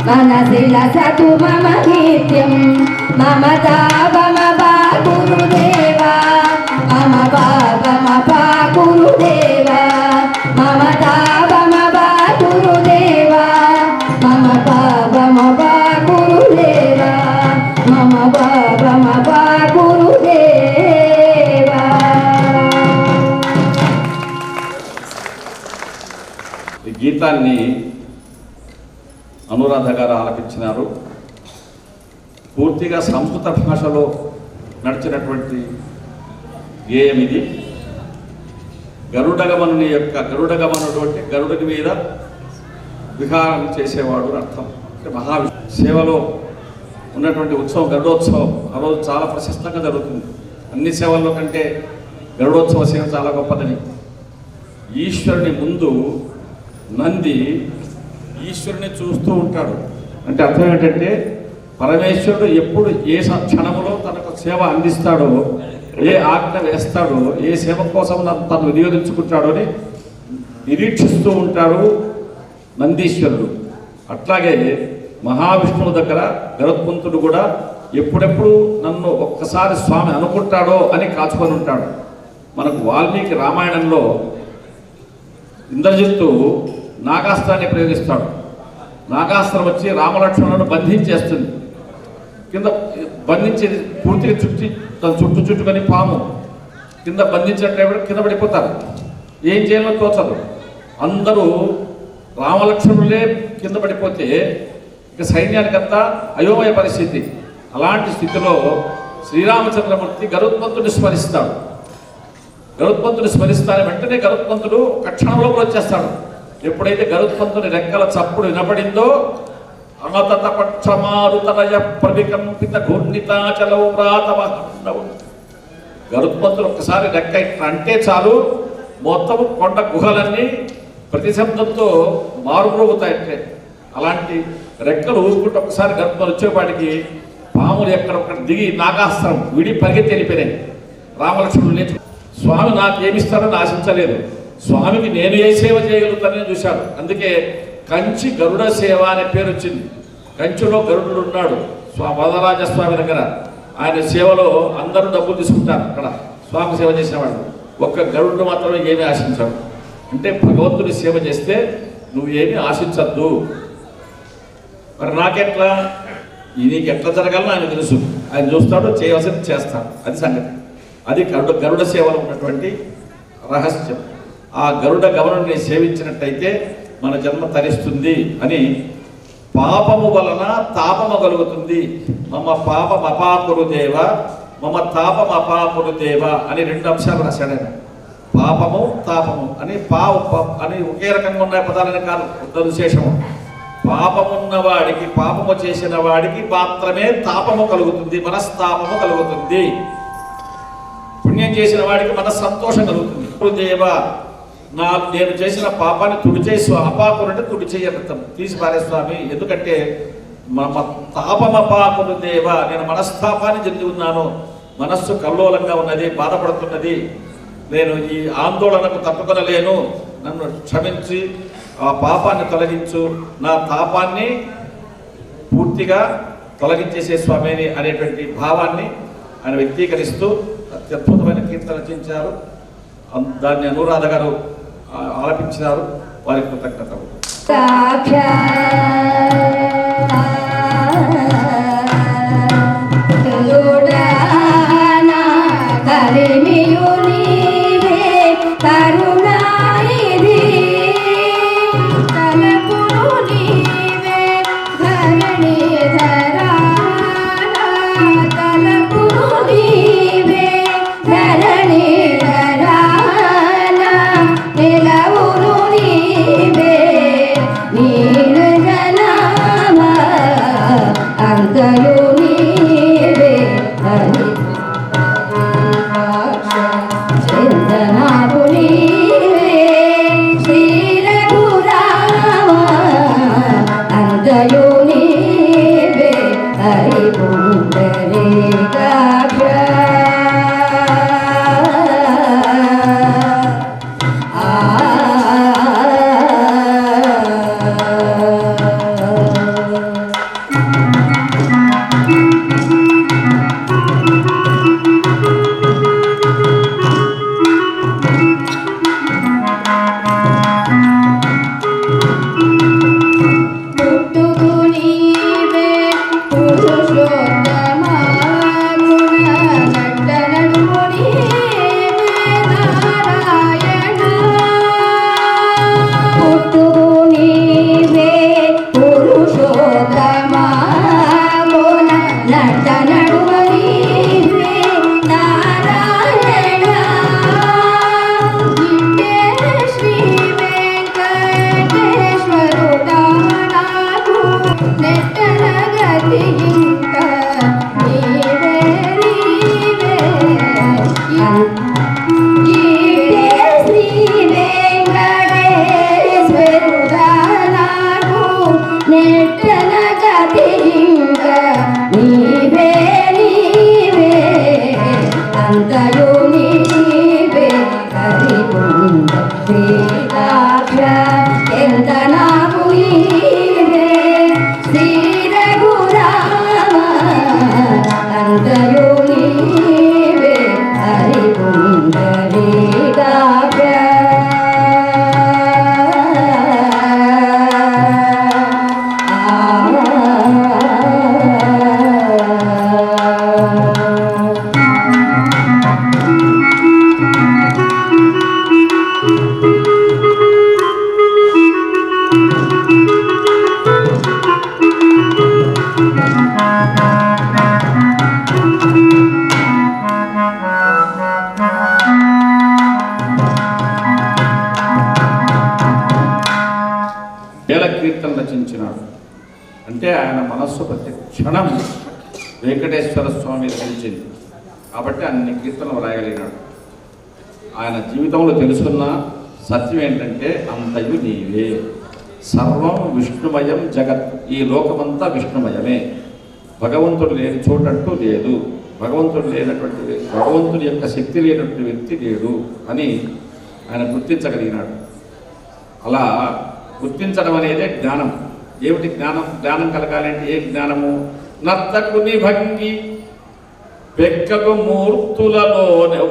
ಮನಸಿಲ ಸತು ಮಮ ನಿತ್ಯಂ ಮಮತಾ ಮಮ ಪಾ ಗುರುದೇವ ಮಮ ಬಾಬ ಮಪ ಗುರುದೇವ ಮಮತಾ ಮಮ ಪಾ ಗುರುದೇವ ಮಮ ಬಾಬ ಮಪ ಗುರುದೇವ ಮಮ ಬಾಬ ಮಪ ಗುರುದೇವ. ఈ గీతాన్ని అనురాధ గారు ఆలపించినారు. పూర్తిగా సంస్కృత భాషలో నడిచినటువంటి గేయం ఇది. గరుడగమనుని యొక్క గరుడగమనుడు అంటే గరుడిని మీద విహారం చేసేవాడు అని అర్థం. అంటే సేవలో ఉన్నటువంటి ఉత్సవం గరుడోత్సవం ఆ రోజు చాలా ప్రశస్తంగా జరుగుతుంది. అన్ని సేవల్లో కంటే గరుడోత్సవ సేవ చాలా గొప్పదని. ఈశ్వరుని ముందు నంది ఈశ్వరుని చూస్తూ ఉంటాడు. అంటే అర్థం ఏంటంటే పరమేశ్వరుడు ఎప్పుడు ఏ క్షణములో తనకు సేవ అందిస్తాడో, ఏ ఆజ్ఞ వేస్తాడో, ఏ సేవ కోసం తను వినియోగించుకుంటాడో అని నిరీక్షిస్తూ ఉంటాడు నందీశ్వరుడు. అట్లాగే మహావిష్ణువు దగ్గర గరుత్మంతుడు కూడా ఎప్పుడెప్పుడు నన్ను ఒక్కసారి స్వామి అనుకుంటాడో అని కాచుకొని ఉంటాడు. మనకు వాల్మీకి రామాయణంలో ఇంద్రజిత్తు నాగాస్త్రాన్ని ప్రయోగిస్తాడు. నాగాస్త్రం వచ్చి రామలక్ష్మణులను బంధించేస్తుంది. కింద బంధించి పూర్తిగా తన చుట్టుకొని పాము కింద బంధించినట్టు కింద పడిపోతారు. ఏం చేయాలో తోచదు. అందరూ రామలక్ష్మణులే కింద పడిపోతే ఇక సైన్యానికంతా అయోమయ పరిస్థితి. అలాంటి స్థితిలో శ్రీరామచంద్రమూర్తి గరుత్మంతుడిని స్మరిస్తాడు. గరుత్మంతుడిని స్మరిస్తానే వెంటనే గరుత్మంతుడు ఒక క్షణంలో వచ్చేస్తాడు. ఎప్పుడైతే గరుత్మంతుని రెక్కల చప్పుడు వినపడిందో అనతత పక్షమారుతనయ ప్రవికంపిత ఘూర్ణితాచలౌ ప్రాతవహన్నవు. గరుత్మంతుడు ఒక్కసారి రెక్క అంటే చాలు మొత్తం కొండ గుహలన్నీ ప్రతిశబ్దంతో మారుమోగుతాయంటే. అలాంటి రెక్కలు ఊరుకుంటూ ఒకసారి గరుత్మంతుడు వచ్చేపాటికి పాములు ఎక్కడొక్కడ దిగి నాగాస్త్రం విడి పరిగెత్తి వెళ్ళిపోయినాయి. రామలక్ష్మణుడు లేచి స్వామి నాకు ఏమిస్తాడని ఆశించలేదు. స్వామికి నేను ఏ సేవ చేయగలుగుతానని చూశాడు. అందుకే కంచి గరుడ సేవ అనే పేరు వచ్చింది. కంచిలో గరుడు ఉన్నాడు వరదరాజస్వామి దగ్గర. ఆయన సేవలో అందరూ డబ్బులు తీసుకుంటారు. అక్కడ స్వామి సేవ చేసేవాడు. ఒక్క గరుడు మాత్రమే ఏమీ ఆశించాడు. అంటే భగవంతుడి సేవ చేస్తే నువ్వు ఏమీ ఆశించద్దు. మరి నాకెట్లా నీకు ఎట్లా జరగాలని ఆయన తెలుసు. ఆయన చూస్తాడు, చేయవలసింది చేస్తాడు. అది సంగతి. అది గరుడ సేవలో ఉన్నటువంటి రహస్యం. ఆ గరుడ గమనుడిని సేవించినట్టయితే మన జన్మ తరిస్తుంది అని. పాపము వలన తాపము కలుగుతుంది. మమ పాపం అపాకురుదేవ మమ తాపం అపాకురుదేవ అని 2 అంశాలు రాశాడు ఆయన. పాపము తాపము అని అని ఒకే రకంగా ఉన్న పదాలని కాదు, విశేషము. పాపమున్నవాడికి, పాపము చేసిన వాడికి మాత్రమే తాపము కలుగుతుంది, మనస్తాపము కలుగుతుంది. పుణ్యం చేసిన వాడికి మన సంతోషం కలుగుతుంది. దేవ నేను చేసిన పాపాన్ని తుడిచేసి అపాకురంటే తుడిచేయర్థం, తీసి పారే స్వామి. ఎందుకంటే మమ తాపమపాకులు దేవ, నేను మనస్తాపాన్ని చెంది ఉన్నాను, మనస్సు కల్లోలంగా ఉన్నది, బాధపడుతున్నది, నేను ఈ ఆందోళనకు తట్టుకొనలేను, నన్ను క్షమించి ఆ పాపాన్ని తొలగించు, నా తాపాన్ని పూర్తిగా తొలగించేసే స్వామిని అనేటువంటి భావాన్ని ఆయన వ్యక్తీకరిస్తూ అత్యద్భుతమైన కీర్తన రచించారు. దాన్ని అనురాధ గారు ఆలపించినారు. వారి కృతజ్ఞతలు. కీర్తన రచించినాడు అంటే ఆయన మనస్సు ప్రతి క్షణం వెంకటేశ్వర స్వామి రచించింది కాబట్టి అన్ని కీర్తనలు రాయగలిగినాడు. ఆయన జీవితంలో తెలుసుకున్న సత్యం ఏంటంటే అంతయు నీవే, సర్వం విష్ణుమయం జగత్, ఈ లోకమంతా విష్ణుమయమే, భగవంతుడు లేని చోటంటూ లేదు, భగవంతుడి యొక్క శక్తి లేనటువంటి వ్యక్తి లేడు అని ఆయన గుర్తించగలిగినాడు. అలా గుర్తించడం అనేదే జ్ఞానం. ఏమిటి జ్ఞానం? జ్ఞానం కలగాలంటే ఏ జ్ఞానము? నర్తకుని భంగి పెక్కకు మూర్తులలోనెవడాడు,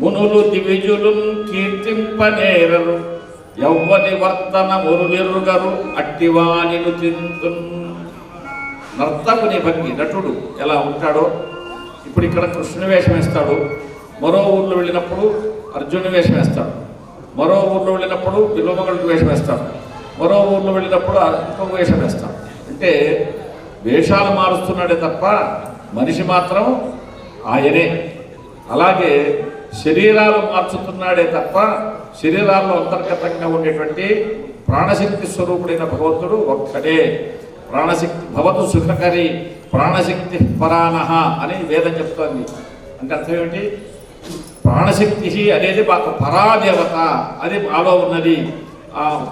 మునులు దివిజులు కీర్తింపనేరరు, యవ్వని వర్తన మురులిరుగరు, అట్టివానిను చింతున్. నర్తకుని భంగి, నటుడు ఎలా ఉంటాడో, ఇప్పుడు ఇక్కడ కృష్ణుని వేషం వేస్తాడు, మరో ఊర్లో వెళ్ళినప్పుడు అర్జునుని వేషం వేస్తాడు, మరో ఊర్లో వెళ్ళినప్పుడు బిల్వమగళుడికి వేషం వేస్తాడు, మరో ఊర్లో వెళ్ళినప్పుడు ఇంకొక వేషం వేస్తాడు. అంటే వేషాలు మారుస్తున్నాడే తప్ప మనిషి మాత్రం ఆయనే. అలాగే శరీరాలు మార్చుతున్నాడే తప్ప శరీరాల్లో అంతర్గతంగా ఉండేటువంటి ప్రాణశక్తి స్వరూపుడైన భగవంతుడు ఒక్కడే. ప్రాణశక్తి భవతు సుఖకరి ప్రాణశక్తి పరానహ అని వేదం చెప్తోంది. అంటే అర్థం ఏమిటి? ప్రాణశక్తి అనేది మాకు పరాదేవత, అది మాలో ఉన్నది.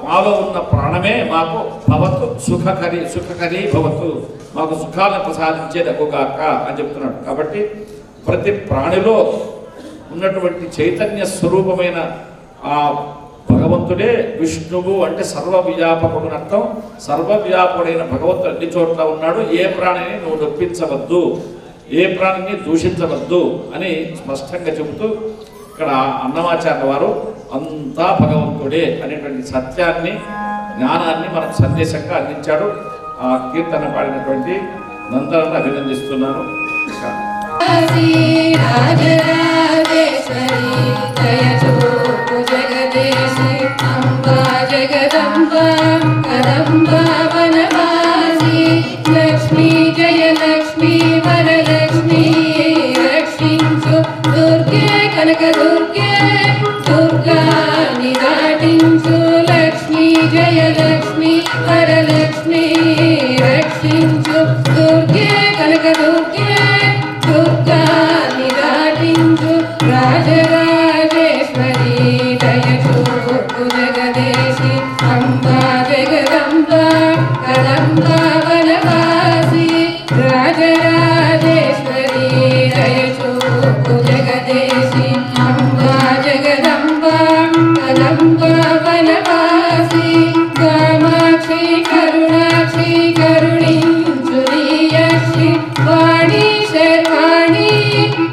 మాలో ఉన్న ప్రాణమే మాకు భవతు సుఖకరీ భవతు, మాకు సుఖాలను ప్రసాదించేదగుగాక అని చెప్తున్నాడు. కాబట్టి ప్రతి ప్రాణిలో ఉన్నటువంటి చైతన్య స్వరూపమైన ఆ భగవంతుడే విష్ణువు అంటే సర్వవ్యాపకుడు అర్థం. సర్వవ్యాపకుడైన భగవంతుడు అన్ని చోట్ల ఉన్నాడు. ఏ ప్రాణిని నువ్వు నొప్పించవద్దు, ఏ ప్రాణిని దూషించవద్దు అని స్పష్టంగా చెబుతూ ఇక్కడ అన్నమాచార్య వారు అంతా భగవంతుడే అనేటువంటి సత్యాన్ని, జ్ఞానాన్ని మనకు సందేశంగా అందించాడు. ఆ కీర్తన పాడినటువంటి నందనను అభినందిస్తున్నాను. లక్ష్మీ జయ లక్ష్మీ వరలక్ష్మీ రక్షించు దుర్గే కనక దుర్గే దుర్గా నిరాటించు లక్ష్మీ జయ లక్ష్మీ వరలక్ష్మీ రక్షించు దుర్గే కనక దుర్గే దుర్గా నిరాటించు రాజరాజేశ్వరి దయచూపు జగదేశి అంబా జగదంబ కదంబా వనవాసి రాజరాజేశ్వరి దయచూపు జగదేశి అంబా జగదంబ కదంబా వనవాసి కామాక్షి కరుణాక్షి కరుణించు నీయక్షి వాణి శర్వాణి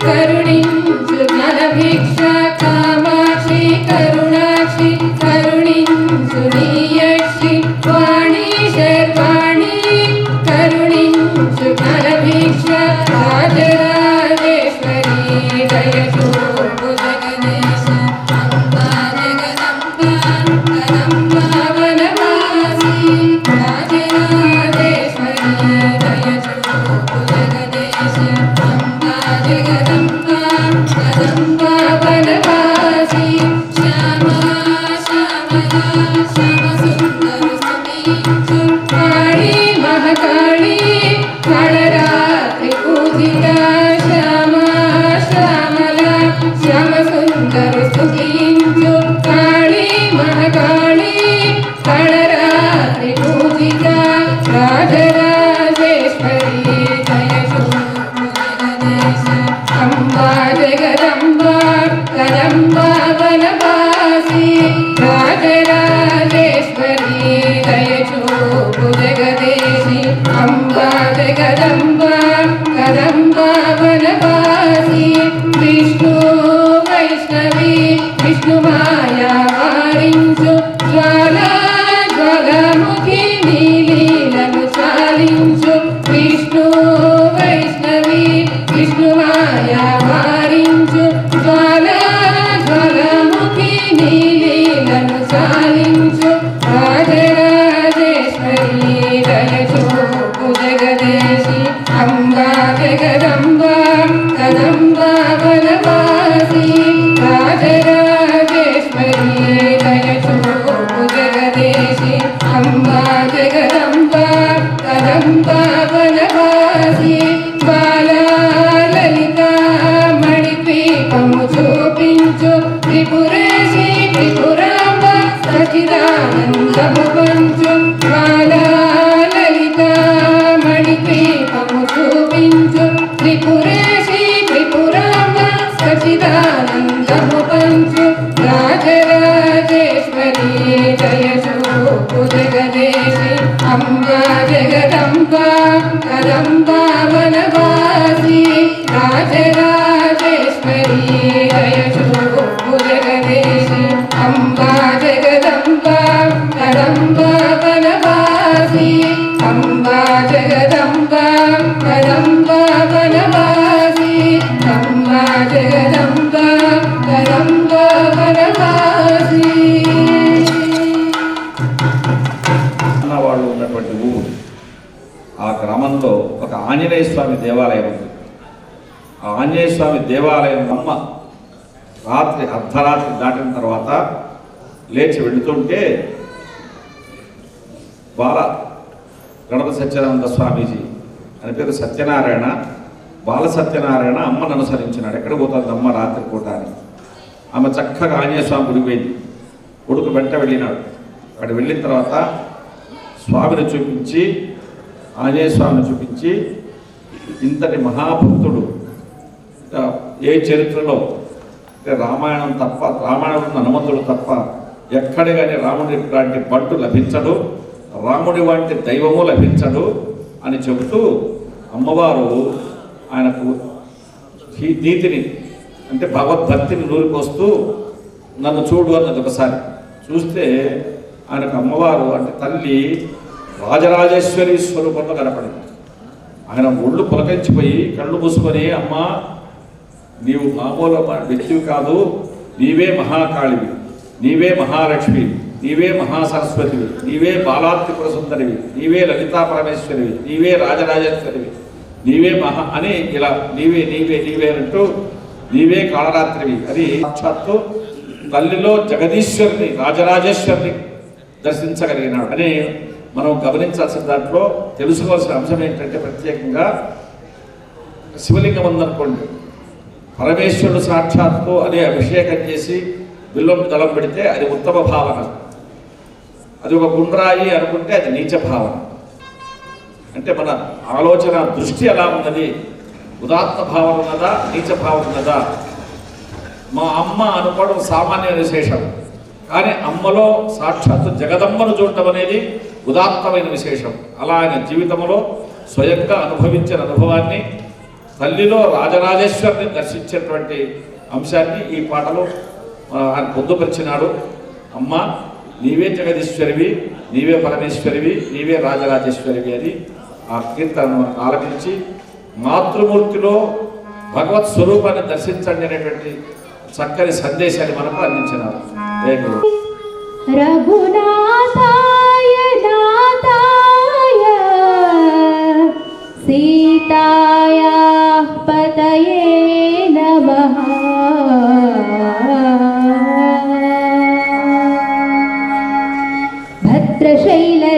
కరుణించు జ్ఞానభిక్ష కామాక్షి కరుణాక్షి కరుణించు నీయక్షి వాణి శర్వాణి కరుణించు జ్ఞానభిక్ష రాజరాజేశ్వరి దయచూపు జగదేశి అంబా జగదంబ కదంబా వనవాసి రాజరాజేశ్వరి దయచూపు జగదేశి అంబా జగదంబ కదంబా వనవాసి శ్యామా శ్యామలా శ్యామ సుందర స్తుతించు కాళీ మహాకాళీ కాళరాత్రి పూజిత శ్యామా శ్యామలా శ్యామ సుందర స్తుతించు కాళీ మహాకాళీ కాళరాత్రి పూజిత రాజరాజేశ్వరి దయచూపు జగదేశి అంబా జగదంబ కదంబా వనవాసి రాజరాజేశ్వరి దయచూపు జగదేశి అంబా జగదంబ కదంబా వనవాసి విష్ణు వైష్ణవి విష్ణు మాయా వారించు జ్వాలా జ్వాలాముఖి నీలీలను చాలించు విష్ణు వైష్ణవి విష్ణు మాయా వారించు జ్వాలా జ్వాలాముఖి నీలీలను చాలించు రాజరాజేశ్వరి దయచూపు జగదేశి అంబా జగదంబ కదంబా వనవాసి రాజరాజేశ్వరి దయచూపు జగదేశి అంబా జగదంబ కదంబా వనవాసి బాలా లలిత మణిపీఠము చూపించు త్రిపురేశి త్రిపురాంబ సచిదానందము పంచు బాలా లలిత మణిపీఠము చూపించు త్రిపురేశి త్రిపురాంబ సచిదానందము పంచు రాజరాజేశ్వరి దయచూపు జగదేశి అంబా జగదంబ కదంబా వనవాసి రాజరాజేశ్వరి దయచూపు జగదేశి అంబా జగదంబ కదంబా వనవాసి అంబా జగదంబ కదంబా వనవాసి అంబా జగదంబ కదంబా వనవాసి. వాళ్ళు ఉన్నటువంటి ఊరు, ఆ గ్రామంలో ఒక ఆంజనేయ స్వామి దేవాలయం ఉంది. ఆ ఆంజనేయ స్వామి దేవాలయం అమ్మ రాత్రి అర్ధరాత్రి దాటిన తర్వాత లేచి వెళుతుంటే బాల గణపతి సత్యనారాయణ స్వామీజీ అని పేరు సత్యనారాయణ, బాల సత్యనారాయణ అమ్మను అనుసరించినాడు. ఎక్కడ పోతుంది అమ్మ రాత్రి పూట అని. ఆమె చక్కగా ఆంజనేయ స్వామి గుడికి పోయింది. కొడుకు వెంట వెళ్ళినాడు. అక్కడ వెళ్ళిన తర్వాత స్వామిని చూపించి, ఆంజనేయ స్వామిని చూపించి, ఇంతటి మహాభక్తుడు ఏ చరిత్రలో అంటే రామాయణం తప్ప, రామాయణంలో హనుమంతుడు తప్ప ఎక్కడ కానీ రాముడి లాంటి బంటు లభించడు, రాముడి వంటి దైవము లభించడు అని చెబుతూ అమ్మవారు ఆయనకు నీతిని అంటే భగవద్భక్తిని నూరిపోస్తూ నన్ను చూడు అన్నది. ఒకసారి చూస్తే ఆయనకు అమ్మవారు అంటే తల్లి రాజరాజేశ్వరి స్వరూపంలో కనపడింది. ఆయన ఒళ్ళు పులకించిపోయి కళ్ళు మూసుకొని, అమ్మ నీవు మామూలు వ్యక్తివి కాదు, నీవే మహాకాళివి, నీవే మహాలక్ష్మి, నీవే మహాసరస్వతివి, నీవే బాలాత్రిపుర సుందరివి, నీవే లలితా పరమేశ్వరివి, నీవే రాజరాజేశ్వరివి, నీవే మహా అని ఇలా నీవే నీవే నీవే అంటూ నీవే కాళరాత్రివి అని సాక్షాత్తు తల్లిలో జగదీశ్వరిని, రాజరాజేశ్వరిని దర్శించగలిగినాడు అని మనం గమనించాల్సిన దాంట్లో తెలుసుకోవాల్సిన అంశం ఏంటంటే, ప్రత్యేకంగా శివలింగం ఉందనుకోండి, పరమేశ్వరుడు సాక్షాత్తు అదే అభిషేకం చేసి బిల్లం దళం పెడితే అది ఉత్తమ భావన, అది ఒక గుండ్రాయి అనుకుంటే అది నీచ భావన. అంటే మన ఆలోచన దృష్టి ఎలా ఉన్నది, ఉదాత్త భావన ఉన్నదా, నీచ భావన ఉన్నదా? మా అమ్మ అనుకోవడం సామాన్య విశేషం, కానీ అమ్మలో సాక్షాత్తు జగదమ్మను చూడటం అనేది ఉదాత్తమైన విశేషం. అలా ఆయన జీవితంలో స్వయంగా అనుభవించిన అనుభవాన్ని, తల్లిలో రాజరాజేశ్వరిని దర్శించేటువంటి అంశాన్ని ఈ పాటలో ఆయన పొందుపరిచినాడు. అమ్మ నీవే జగదీశ్వరివి, నీవే పరమేశ్వరివి, నీవే రాజరాజేశ్వరివి అని ఆ కీర్తనను ఆలపించి మాతృమూర్తిలో భగవత్ స్వరూపాన్ని దర్శించండి అనేటువంటి చక్కని సందేశాన్ని మనకు అందించినారు. రఘునాథాయ నాథాయ సీతాయ పతయే నమః.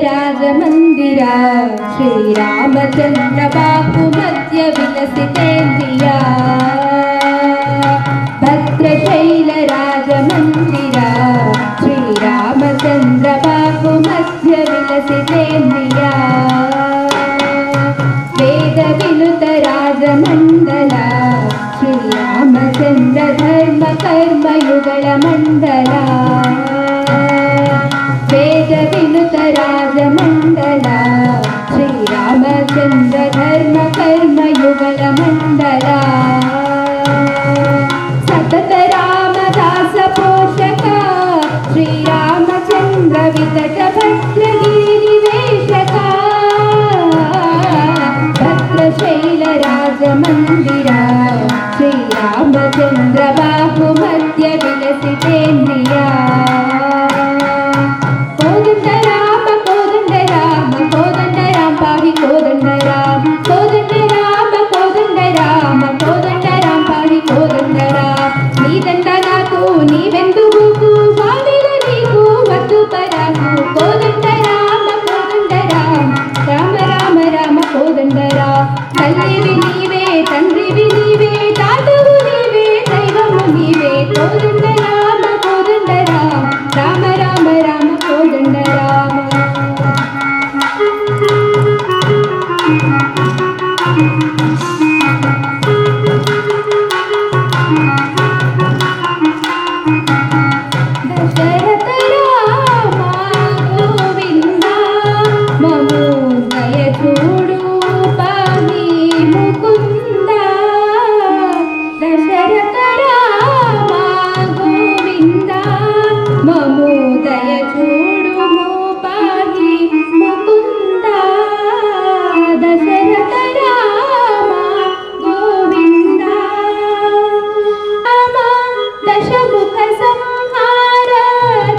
భద్రశైలరాజమందిరా శ్రీరామచంద్ర బాహు మధ్య విలసితేంద్రియా. భద్రశైలరాజమందిరా శ్రీరామచంద్ర బాహు మధ్య విలసితేంద్రియా. వేద వినుత రాజమండల శ్రీరామచంద్ర ధర్మ కర్మయుగళ మండల. వేద వినుత రాజమండల శ్రీరామచంద్ర ధర్మ కర్మయుగళ మండల. సతత రామదాస పోషక శ్రీరామచంద్ర వితట భద్రగిరి వేషక. భద్రశైల రాజమందిరా శ్రీరామచంద్ర బాహు మధ్య విలసితేంద్రియా. కోదండ రామ కోదండ రామ కోదండ రామ పాహి కోదండ రామ. కోదండ రామ కోదండ రామ కోదండ రామ పాహి కోదండ రామ. నీదండ నాకు నీవెందుకు వాడిన నీకు వద్దు పరాకు. కోదండ రామ కోదండ రామ రామ రామ రామ కోదండ రామ. తల్లివి నీవే తండ్రివి నీవే తాతవు నీవే దైవము నీవే. కోదండ రామ కోదండ రామ రామ రామ రామ కోదండ రామ. దశరథ రామ గోవింద మము దయ చూడు పాహి ముకుంద. దశరథ రామ గోవింద మము దయ చూడు పాహి ముకుంద. దశరథ రామ గోవింద. రామ దశముఖ సంహార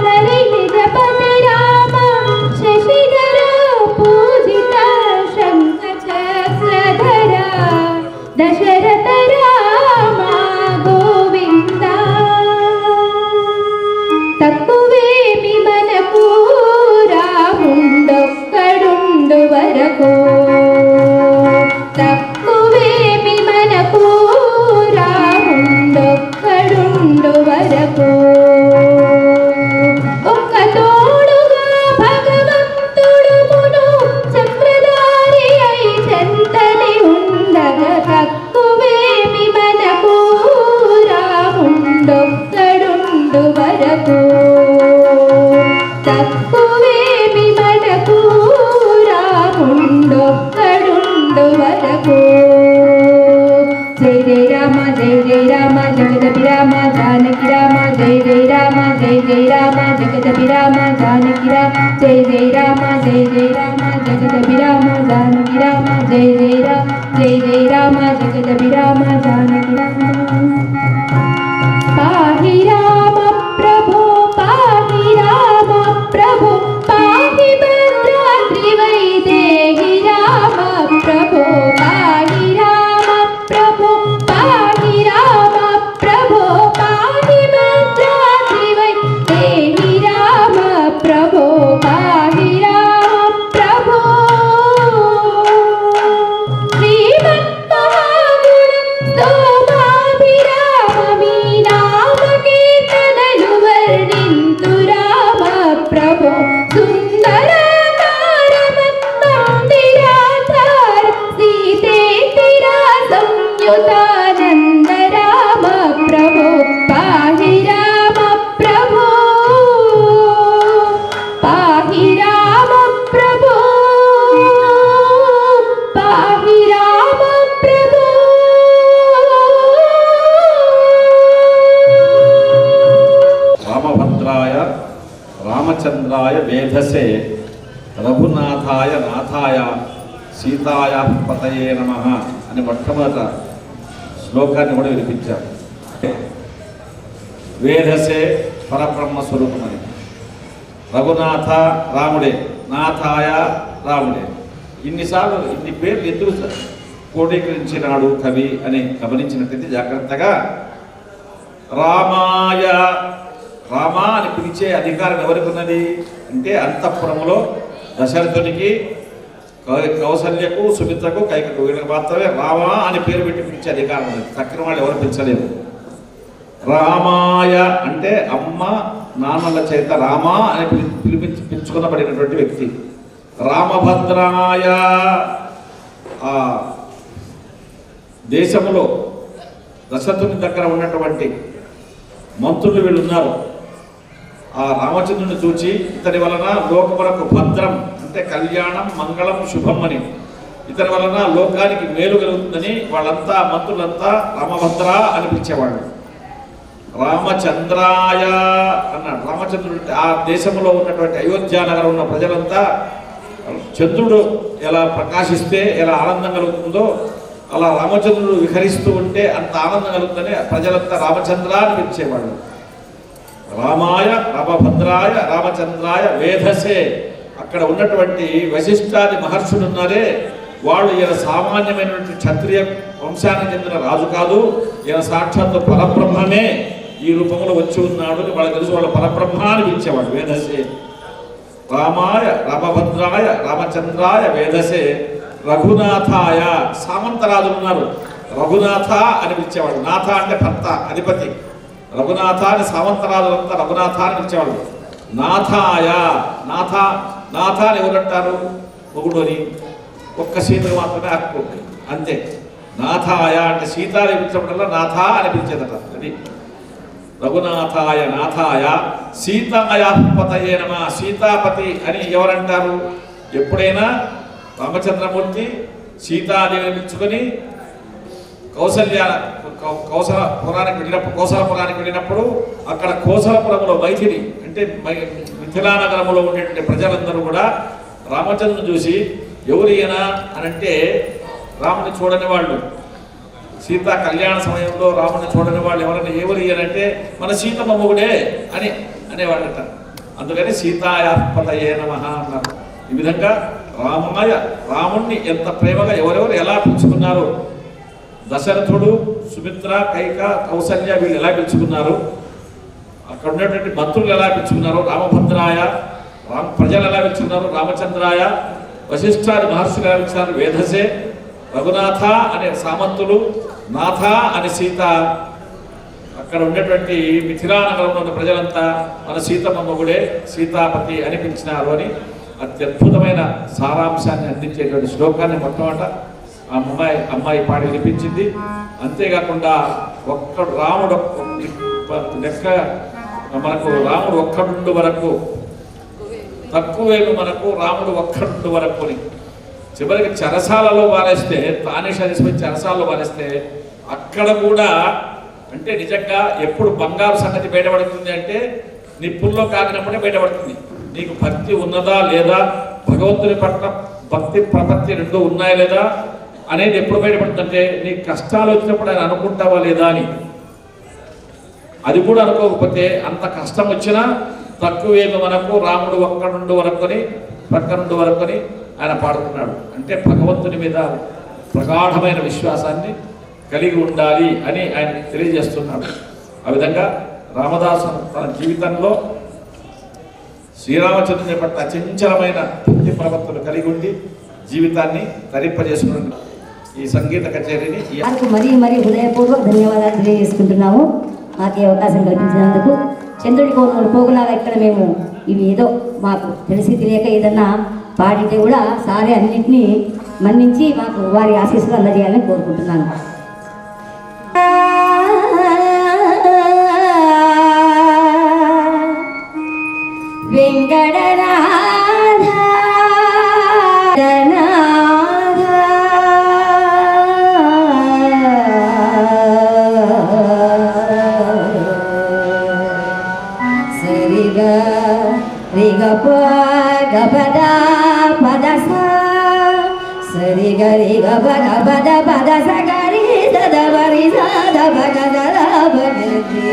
నరి నిజపతి రామ. శశిధర పూజిత శంఖ చక్రధర. దశరథ రామ గోవింద. తక్కువేమి మనకు రాముండొక్కడుండు వరకు. తక్కువేమి మనకు రాముండొక్కడుండు వరకు. ఒక్క తోడుగా को जय जय राम जगदपि राम जानकी राम जय जय राम जगदपि राम जानकी राम जय जय राम जगदपि राम जानकी राम जय जय राम जगदपि राम जानकी राम पाहि राम प्रभो पाहि भद्राद्रि वैदेहि राम प्रभो पाहि राम प्रभो पाहि भद्राद्रि वैदेहि राम प्रभो पाहि राम प्रभो श्रीमन्महागुण स्तोभाभिरामि नाम कीर्तनलु वर्णिन्तु राम प्रभो सुन्दराकारमन्दिराधार सीतेतिरा संयुतानन्द राम प्रभो पाहि राम प्रभो पाहि राम प्रभो पाहि राम प्रभो రామభద్రాయ రామచంద్రాయ వేధసే రఘునాథాయ నాథాయ సీతాయ పతయే నమః అని మొట్టమొదట శ్లోకాన్ని కూడా వినిపించారు. వేధసే పరబ్రహ్మ స్వరూపమని, రఘునాథ రాముడే, నాథాయ రాముడే. ఇన్నిసార్లు ఇన్ని పేర్లు ఎందుకు కోడీకరించినాడు కవి అని గమనించినట్లయితే జాగ్రత్తగా రామాయ రామ అని పిలిచే అధికారం ఎవరికి ఉన్నది అంటే అంతఃపురములో దశరథునికి, కౌసల్యకు, సుమిత్రకు, కైకకు వీళ్ళకి మాత్రమే రామ అని పేరు పెట్టి పిలిచే అధికారం ఉన్నది. తక్కిన వాళ్ళు ఎవరు పిలిచలేదు. రామాయ అంటే అమ్మ నాన్నల చేత రామ అని పిలుచుకున్నబడినటువంటి వ్యక్తి. రామభద్రాయ ఆ దేశంలో దశరథుని దగ్గర ఉన్నటువంటి మంత్రులు వీళ్ళు ఉన్నారు. ఆ రామచంద్రుని చూచి ఇతని వలన లోకములకు భద్రం అంటే కళ్యాణం, మంగళం, శుభం అని, ఇతని వలన లోకానికి మేలు కలుగుతుందని వాళ్ళంతా మంత్రులంతా రామభద్ర అని పిలిచేవాళ్ళు. రామచంద్రాయ అన్నాడు. రామచంద్రుడు ఆ దేశంలో ఉన్నటువంటి అయోధ్య నగరం ఉన్న ప్రజలంతా చంద్రుడు ఎలా ప్రకాశిస్తే ఎలా ఆనందం కలుగుతుందో అలా రామచంద్రుడు విహరిస్తూ ఉంటే అంత ఆనందం కలుగుతుందని ప్రజలంతా రామచంద్ర అని పిలిచేవాళ్ళు. రామాయ రామభద్రాయ రామచంద్రాయ వేధసే. అక్కడ ఉన్నటువంటి వశిష్ఠాది మహర్షులు ఉన్నారే, వాళ్ళు ఈయన సామాన్యమైనటువంటి క్షత్రియ వంశానికి చెందిన రాజు కాదు, ఈయన సాక్షాత్తు పరబ్రహ్మమే ఈ రూపంలో వచ్చి ఉన్నాడు అని వాళ్ళకి తెలుసు. వాళ్ళు పరబ్రహ్మ అని పిలిచేవాడు. వేధసే రామాయ రామభద్రాయ రామచంద్రాయ వేధసే రఘునాథాయ. సామంతరాజులు ఉన్నారు, రఘునాథ అని పిలిచేవాడు. నాథ అంటే భర్త, అధిపతి. రఘునాథ అని సామంతరాజులంతా రఘునాథ అని పిలిచేవాడు. నాథాయ నాథ నాథ అని ఎవరంటారు? మొగుడు అని. ఒక్క సీతకు మాత్రమే హక్కు, అంతే. నాథాయ అంటే సీతాని పిలిచినప్పుడల్లా నాథ అని పిలిచేదట. అది రఘునాథాయ నాథాయ సీతాయ పతయే నమః. సీతాపతి అని ఎవరంటారు? ఎప్పుడైనా రామచంద్రమూర్తి సీతాదేవిని పిలుచుకొని కోసలపురానికి వెళ్ళినప్పుడు అక్కడ కోసలపురంలో మైథిలి అంటే మిథిలా నగరంలో ఉండేటువంటి ప్రజలందరూ కూడా రామచంద్రుని చూసి ఎవరు ఈయన అని అంటే రాముని చూడని వాళ్ళు, సీతా కళ్యాణ సమయంలో రాముని చూడని వాళ్ళు ఎవరైనా ఎవరు ఈయనంటే మన సీతమ్మ మొగుడే అని అనేవాళ్ళట. అందుకని సీతాయాపతయే నమః అన్నారు. ఈ విధంగా రామాయ రాముణ్ణి ఎంత ప్రేమగా ఎవరెవరు ఎలా పిలుచుకున్నారు, దశరథుడు, సుమిత్ర, కైక, కౌసల్య వీళ్ళు ఎలా పిలుచుకున్నారు, అక్కడ ఉన్నటువంటి మంత్రులు ఎలా పిలుచుకున్నారు, రామభద్రాయ ప్రజలు ఎలా పిలుచుకున్నారు, రామచంద్రాయ వశిష్ఠాది మహర్షులు ఎలా పిలుచుకున్నారు, వేధసే రఘునాథ అనే సామంతులు, నాథ అని సీత. అక్కడ ఉండేటువంటి మిథిలా నగరంలో ఉన్న ప్రజలంతా మన సీతమ్మ మొగుడే సీతాపతి అని పిలిచినారు అని అత్యద్భుతమైన సారాంశాన్ని అందించేటువంటి శ్లోకాన్ని మొట్టమొదట ఆ అమ్మాయి పాడి వినిపించింది. అంతేకాకుండా ఒక్కడు రాముడు లెక్క మనకు రాముడు ఒక్కడుండు వరకు తక్కువేలు మనకు రాముడు ఒక్కడుండు వరకు అని చివరికి చెరసాలలో వారేస్తే, తానే తీసుకుని చెరసాలలో వారేస్తే అక్కడ కూడా అంటే నిజంగా ఎప్పుడు బంగారు సంగతి బయటపడుతుంది అంటే నిప్పుల్లో కాకినప్పుడే బయటపడుతుంది. నీకు భక్తి ఉన్నదా లేదా, భగవంతుని పట్ల భక్తి ప్రపత్తి రెండు ఉన్నాయా లేదా అనేది ఎప్పుడు బయటపడుతుందంటే నీకు కష్టాలు వచ్చినప్పుడు ఆయన అనుకుంటావా లేదా అని. అది కూడా అనుకోకపోతే అంత కష్టం వచ్చినా తక్కువేమి మనకు రాముడు ఒక్క నుండి వరకుని పక్క నుండి వరకుని ఆయన పాడుతున్నాడు. అంటే భగవంతుని మీద ప్రగాఢమైన విశ్వాసాన్ని కలిగి ఉండాలి అని ఆయన తెలియజేస్తున్నాడు. ఆ విధంగా రామదాసు తన జీవితంలో శ్రీరామచంద్రుని పట్ల అచంచలమైన భక్తి ప్రవర్తన కలిగి ఉండి జీవితాన్ని తరింపజేసుకున్న ఈ సంగీత కచేరీని మరీ హృదయపూర్వక ధన్యవాదాలు తెలియజేసుకుంటున్నాము. మాకు ఈ అవకాశం కల్పించినందుకు. చంద్రుడి కోణంలో పోగులాగా ఇక్కడ మేము ఇవి ఏదో మాకు తెలిసి తెలియక ఏదన్నా పాడితే కూడా సారే అన్నింటినీ మన్నించి మాకు వారి ఆశీస్సులు అందజేయాలని కోరుకుంటున్నాను. వెంకటనాథ సరిగా రిగప గపద పదస సరిగా రిగప గపద పదస గరి దదవరి దద గదద భగతి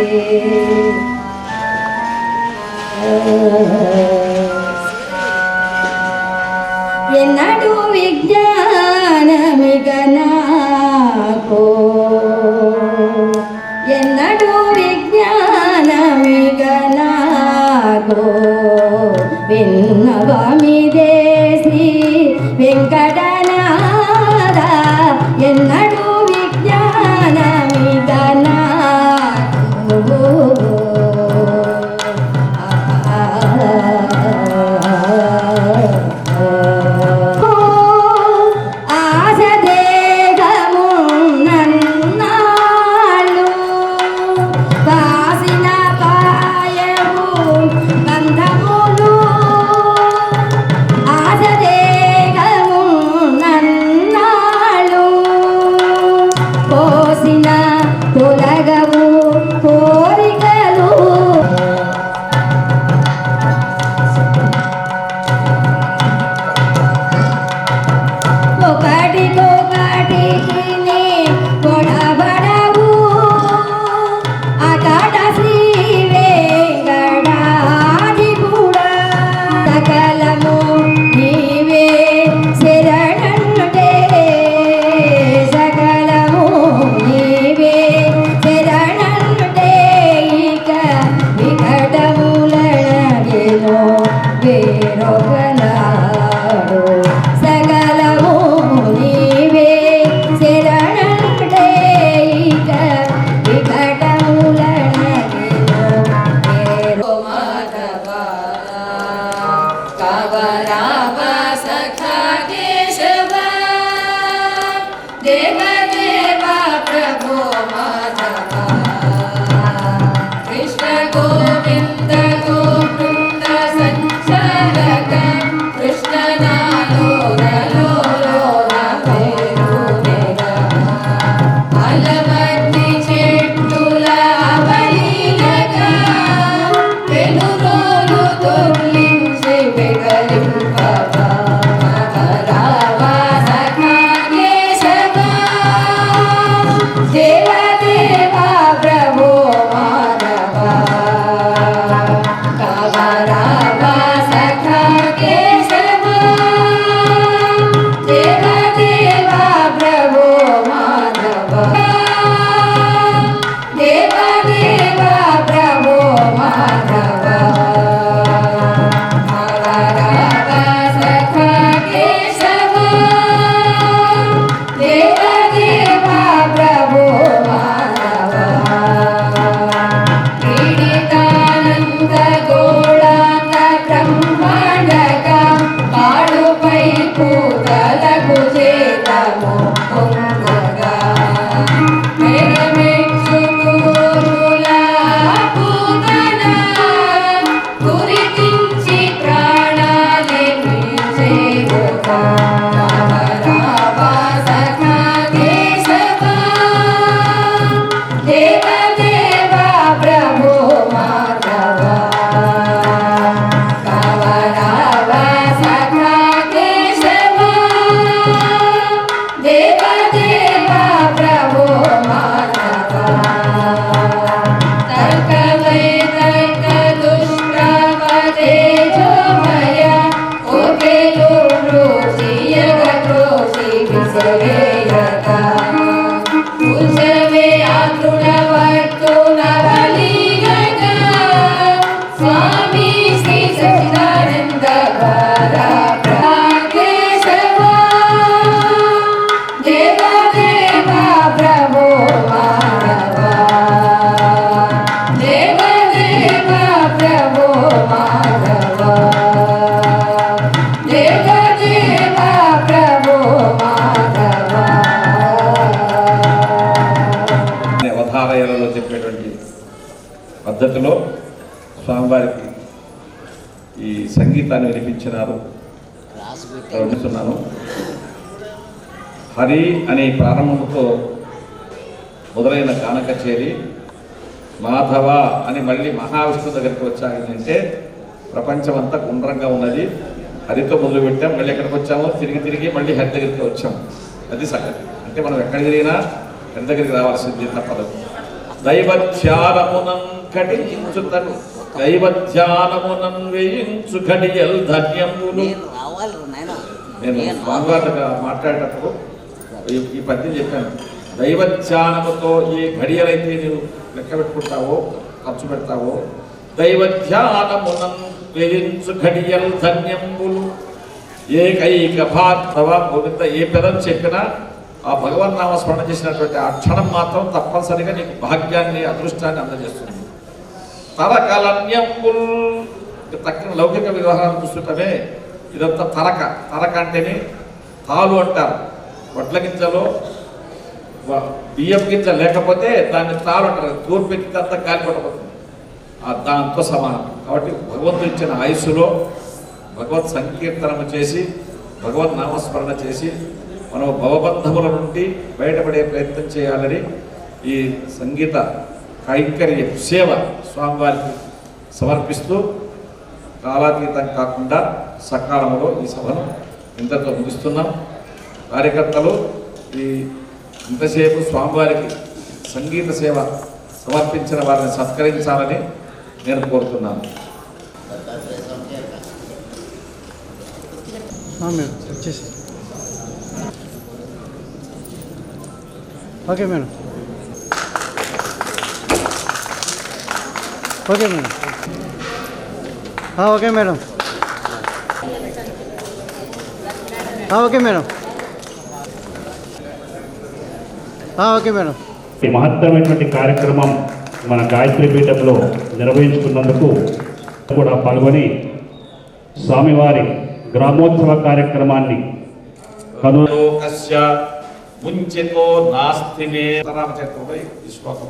ఎన్నడు విజ్ఞానమిగ నాకు ఎన్నడు విజ్ఞానమిగ నాకు విన్నవమిదే శ్రీ వెంకటనాథ ఎన్నడు విజ్ఞానమిగ నాకు దేవదే తృణవత్తు నవలీగజ స్వామి శ్రీ సచిదానంద కేశవ దేవదేవ ప్రభో మాధవ దేవదేవ ప్రభో మాధవ దేవదేవ ప్రభో మాధవ. అవధారయాలలో చెప్పేటువంటి పద్ధతిలో స్వామివారికి ఈ సంగీతాన్ని వినిపించినారు. వినిపిస్తున్నాను. హరి అనే ప్రారంభంతో మొదలైన గాన కచేరి మాధవ అని మళ్ళీ మహావిష్ణువు దగ్గరికి వచ్చాయంటే ప్రపంచమంతా గుండ్రంగా ఉన్నది. హరితో మొదలు పెట్టాం, మళ్ళీ ఎక్కడికి వచ్చామో తిరిగి మళ్ళీ హరి దగ్గరికి వచ్చాం. అది సంగతి. అంటే మనం ఎక్కడికి తిరిగినా హరి దగ్గరికి రావాల్సింది తప్పదు. దైవధ్యానమునం కటించుతను దైవధ్యానమునం వేయించు ఘడియల్ ధన్యములు. నేను స్వామివారిగా మాట్లాడేటప్పుడు ఈ పద్యం చెప్పాను. దైవధ్యానముతో ఏ ఘడియలైతే నీవు లెక్క పెట్టుకుంటావో ఖర్చు పెడతావో దైవధ్యానమునం వేయించు ఘడియల్ ధన్యములు. ఏకైక భార్తవ గోవింద ఏ పెదం చెప్పినా ఆ భగవన్ నామస్మరణ చేసినటువంటి ఆ క్షణం మాత్రం తప్పనిసరిగా నీకు భాగ్యాన్ని అదృష్టాన్ని అందజేస్తుంది. తరకలన్యముల్ తక్కిన లౌకిక వ్యవహారాలు చూస్తుంటమే ఇదంతా తరక అంటేనే తాలు అంటారు. వడ్ల గింజలో బియ్యం గింజ లేకపోతే దాన్ని తాలు అంటారు. తూర్పు ఎత్తితే కాలిపడబోతుంది. దాంతో సమానం. కాబట్టి భగవంతుడు ఇచ్చిన ఆయుస్సులో భగవత్ సంకీర్తనము చేసి భగవత్ నామస్మరణ చేసి మనం భవబంధముల నుండి బయటపడే ప్రయత్నం చేయాలని ఈ సంగీత కైంకర్య సేవ స్వామివారికి సమర్పిస్తూ కాలాతీతం కాకుండా సకాలంలో ఈ సభను ఇంతతో ముగిస్తున్నాం. కార్యకర్తలు ఈ ఇంతసేపు స్వామివారికి సంగీత సేవ సమర్పించిన వారిని సత్కరించాలని నేను కోరుతున్నాను. Okay madam. Okay madam. Okay madam. Okay madam. Okay madam. ఈ మహత్తరమైనటువంటి కార్యక్రమం మన గాయత్రి పీఠంలో నిర్వహించుకున్నందుకు కూడా పాల్గొని స్వామివారి గ్రామోత్సవ కార్యక్రమాన్ని ముంచెతో నాస్తినే రామచరిత్రలో ఈ శ్లోకం.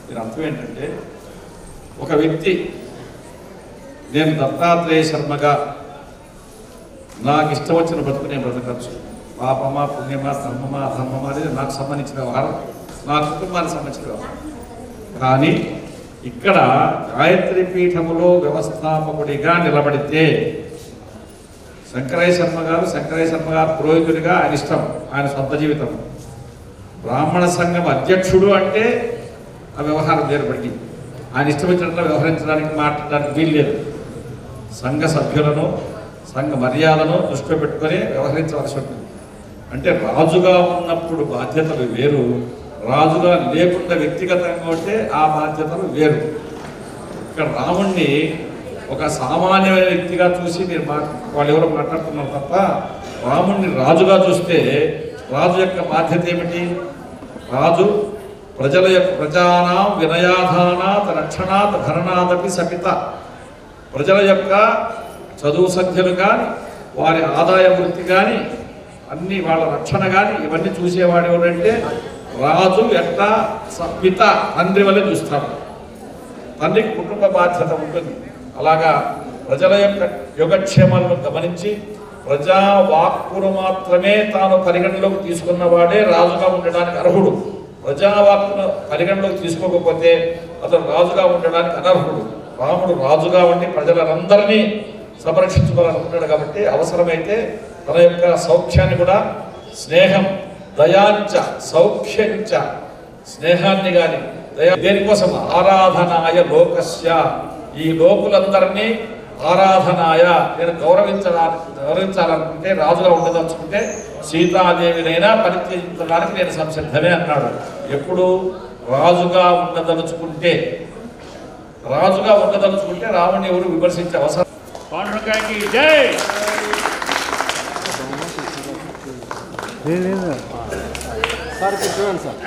దీని అర్థం ఏంటంటే ఒక వ్యక్తి నేను దత్తాత్రేయ శర్మగా నాకు ఇష్టం వచ్చిన బ్రతుకు నేను బ్రతకచ్చు. పాపమా పుణ్యమా ధర్మమా అధర్మమా అనేది నాకు సంబంధించిన వ్యవహారం, నా కుటుంబానికి సంబంధించిన వ్యవహారం. కానీ ఇక్కడ గాయత్రి పీఠములో వ్యవస్థాపకుడిగా నిలబడితే శంకరయ్య శర్మ గారు పురోహితుడిగా ఆయన ఇష్టం, ఆయన సొంత జీవితం. బ్రాహ్మణ సంఘం అధ్యక్షుడు అంటే ఆ వ్యవహారం వేరుపడి ఆయన ఇష్టం వచ్చినట్లు వ్యవహరించడానికి మాట్లాడడానికి వీల్లేదు. సంఘ సభ్యులను సంఘ మర్యాదను దృష్టిలో పెట్టుకొని వ్యవహరించవలసి ఉంటుంది. అంటే రాజుగా ఉన్నప్పుడు బాధ్యతలు వేరు, రాజుగా లేకుండా వ్యక్తిగతంగా ఉంటే ఆ బాధ్యతలు వేరు. ఇక్కడ రాముణ్ణి ఒక సామాన్యమైన వ్యక్తిగా చూసి మీరు వాళ్ళు ఎవరో మాట్లాడుతున్నారు తప్ప రాముణ్ణి రాజుగా చూస్తే రాజు యొక్క బాధ్యత ఏమిటి? రాజు ప్రజల యొక్క ప్రజానాం వినయాధానాత్ రక్షణాత్ భరణాదపి సపిత. ప్రజల యొక్క చదువు సంఖ్యలు కానీ వారి ఆదాయ వృత్తి కానీ అన్ని వాళ్ళ రక్షణ కానీ ఇవన్నీ చూసేవాడు ఎవరంటే రాజు ఎట్లా పిత తండ్రి వల్లే చూస్తాడు. తండ్రికి కుటుంబ బాధ్యత ఉంటుంది. అలాగా ప్రజల యొక్క యోగక్షేమాలను గమనించి ప్రజా వాక్కును మాత్రమే తాను పరిగణలోకి తీసుకున్నవాడే రాజుగా ఉండడానికి అర్హుడు. ప్రజావాక్కును పరిగణలోకి తీసుకోకపోతే అతను రాజుగా ఉండడానికి అనర్హుడు. రాముడు రాజుగా ఉండి ప్రజలందరినీ సంరక్షించుకోవాలనుకున్నాడు. కాబట్టి అవసరమైతే తన యొక్క సౌఖ్యాన్ని కూడా స్నేహం దయాంచ సౌఖ్యంచ స్నేహాన్ని కానీ దేనికోసం ఆరాధనాయ లోకస్య ఈ లోకులందరినీ ఆరాధనాయ, నేను గౌరవించాలనుకుంటే, రాజుగా ఉండదలుచుకుంటే సీతాదేవినైనా పరిత్యజించడానికి నేను సంసిద్ధమే అన్నాడు. ఎప్పుడు రాజుగా ఉండదలుచుకుంటే రాముని ఎవరు విమర్శించే అవసరం. పాండురంగాకి జై. లేదు సార్ చూడండి సార్.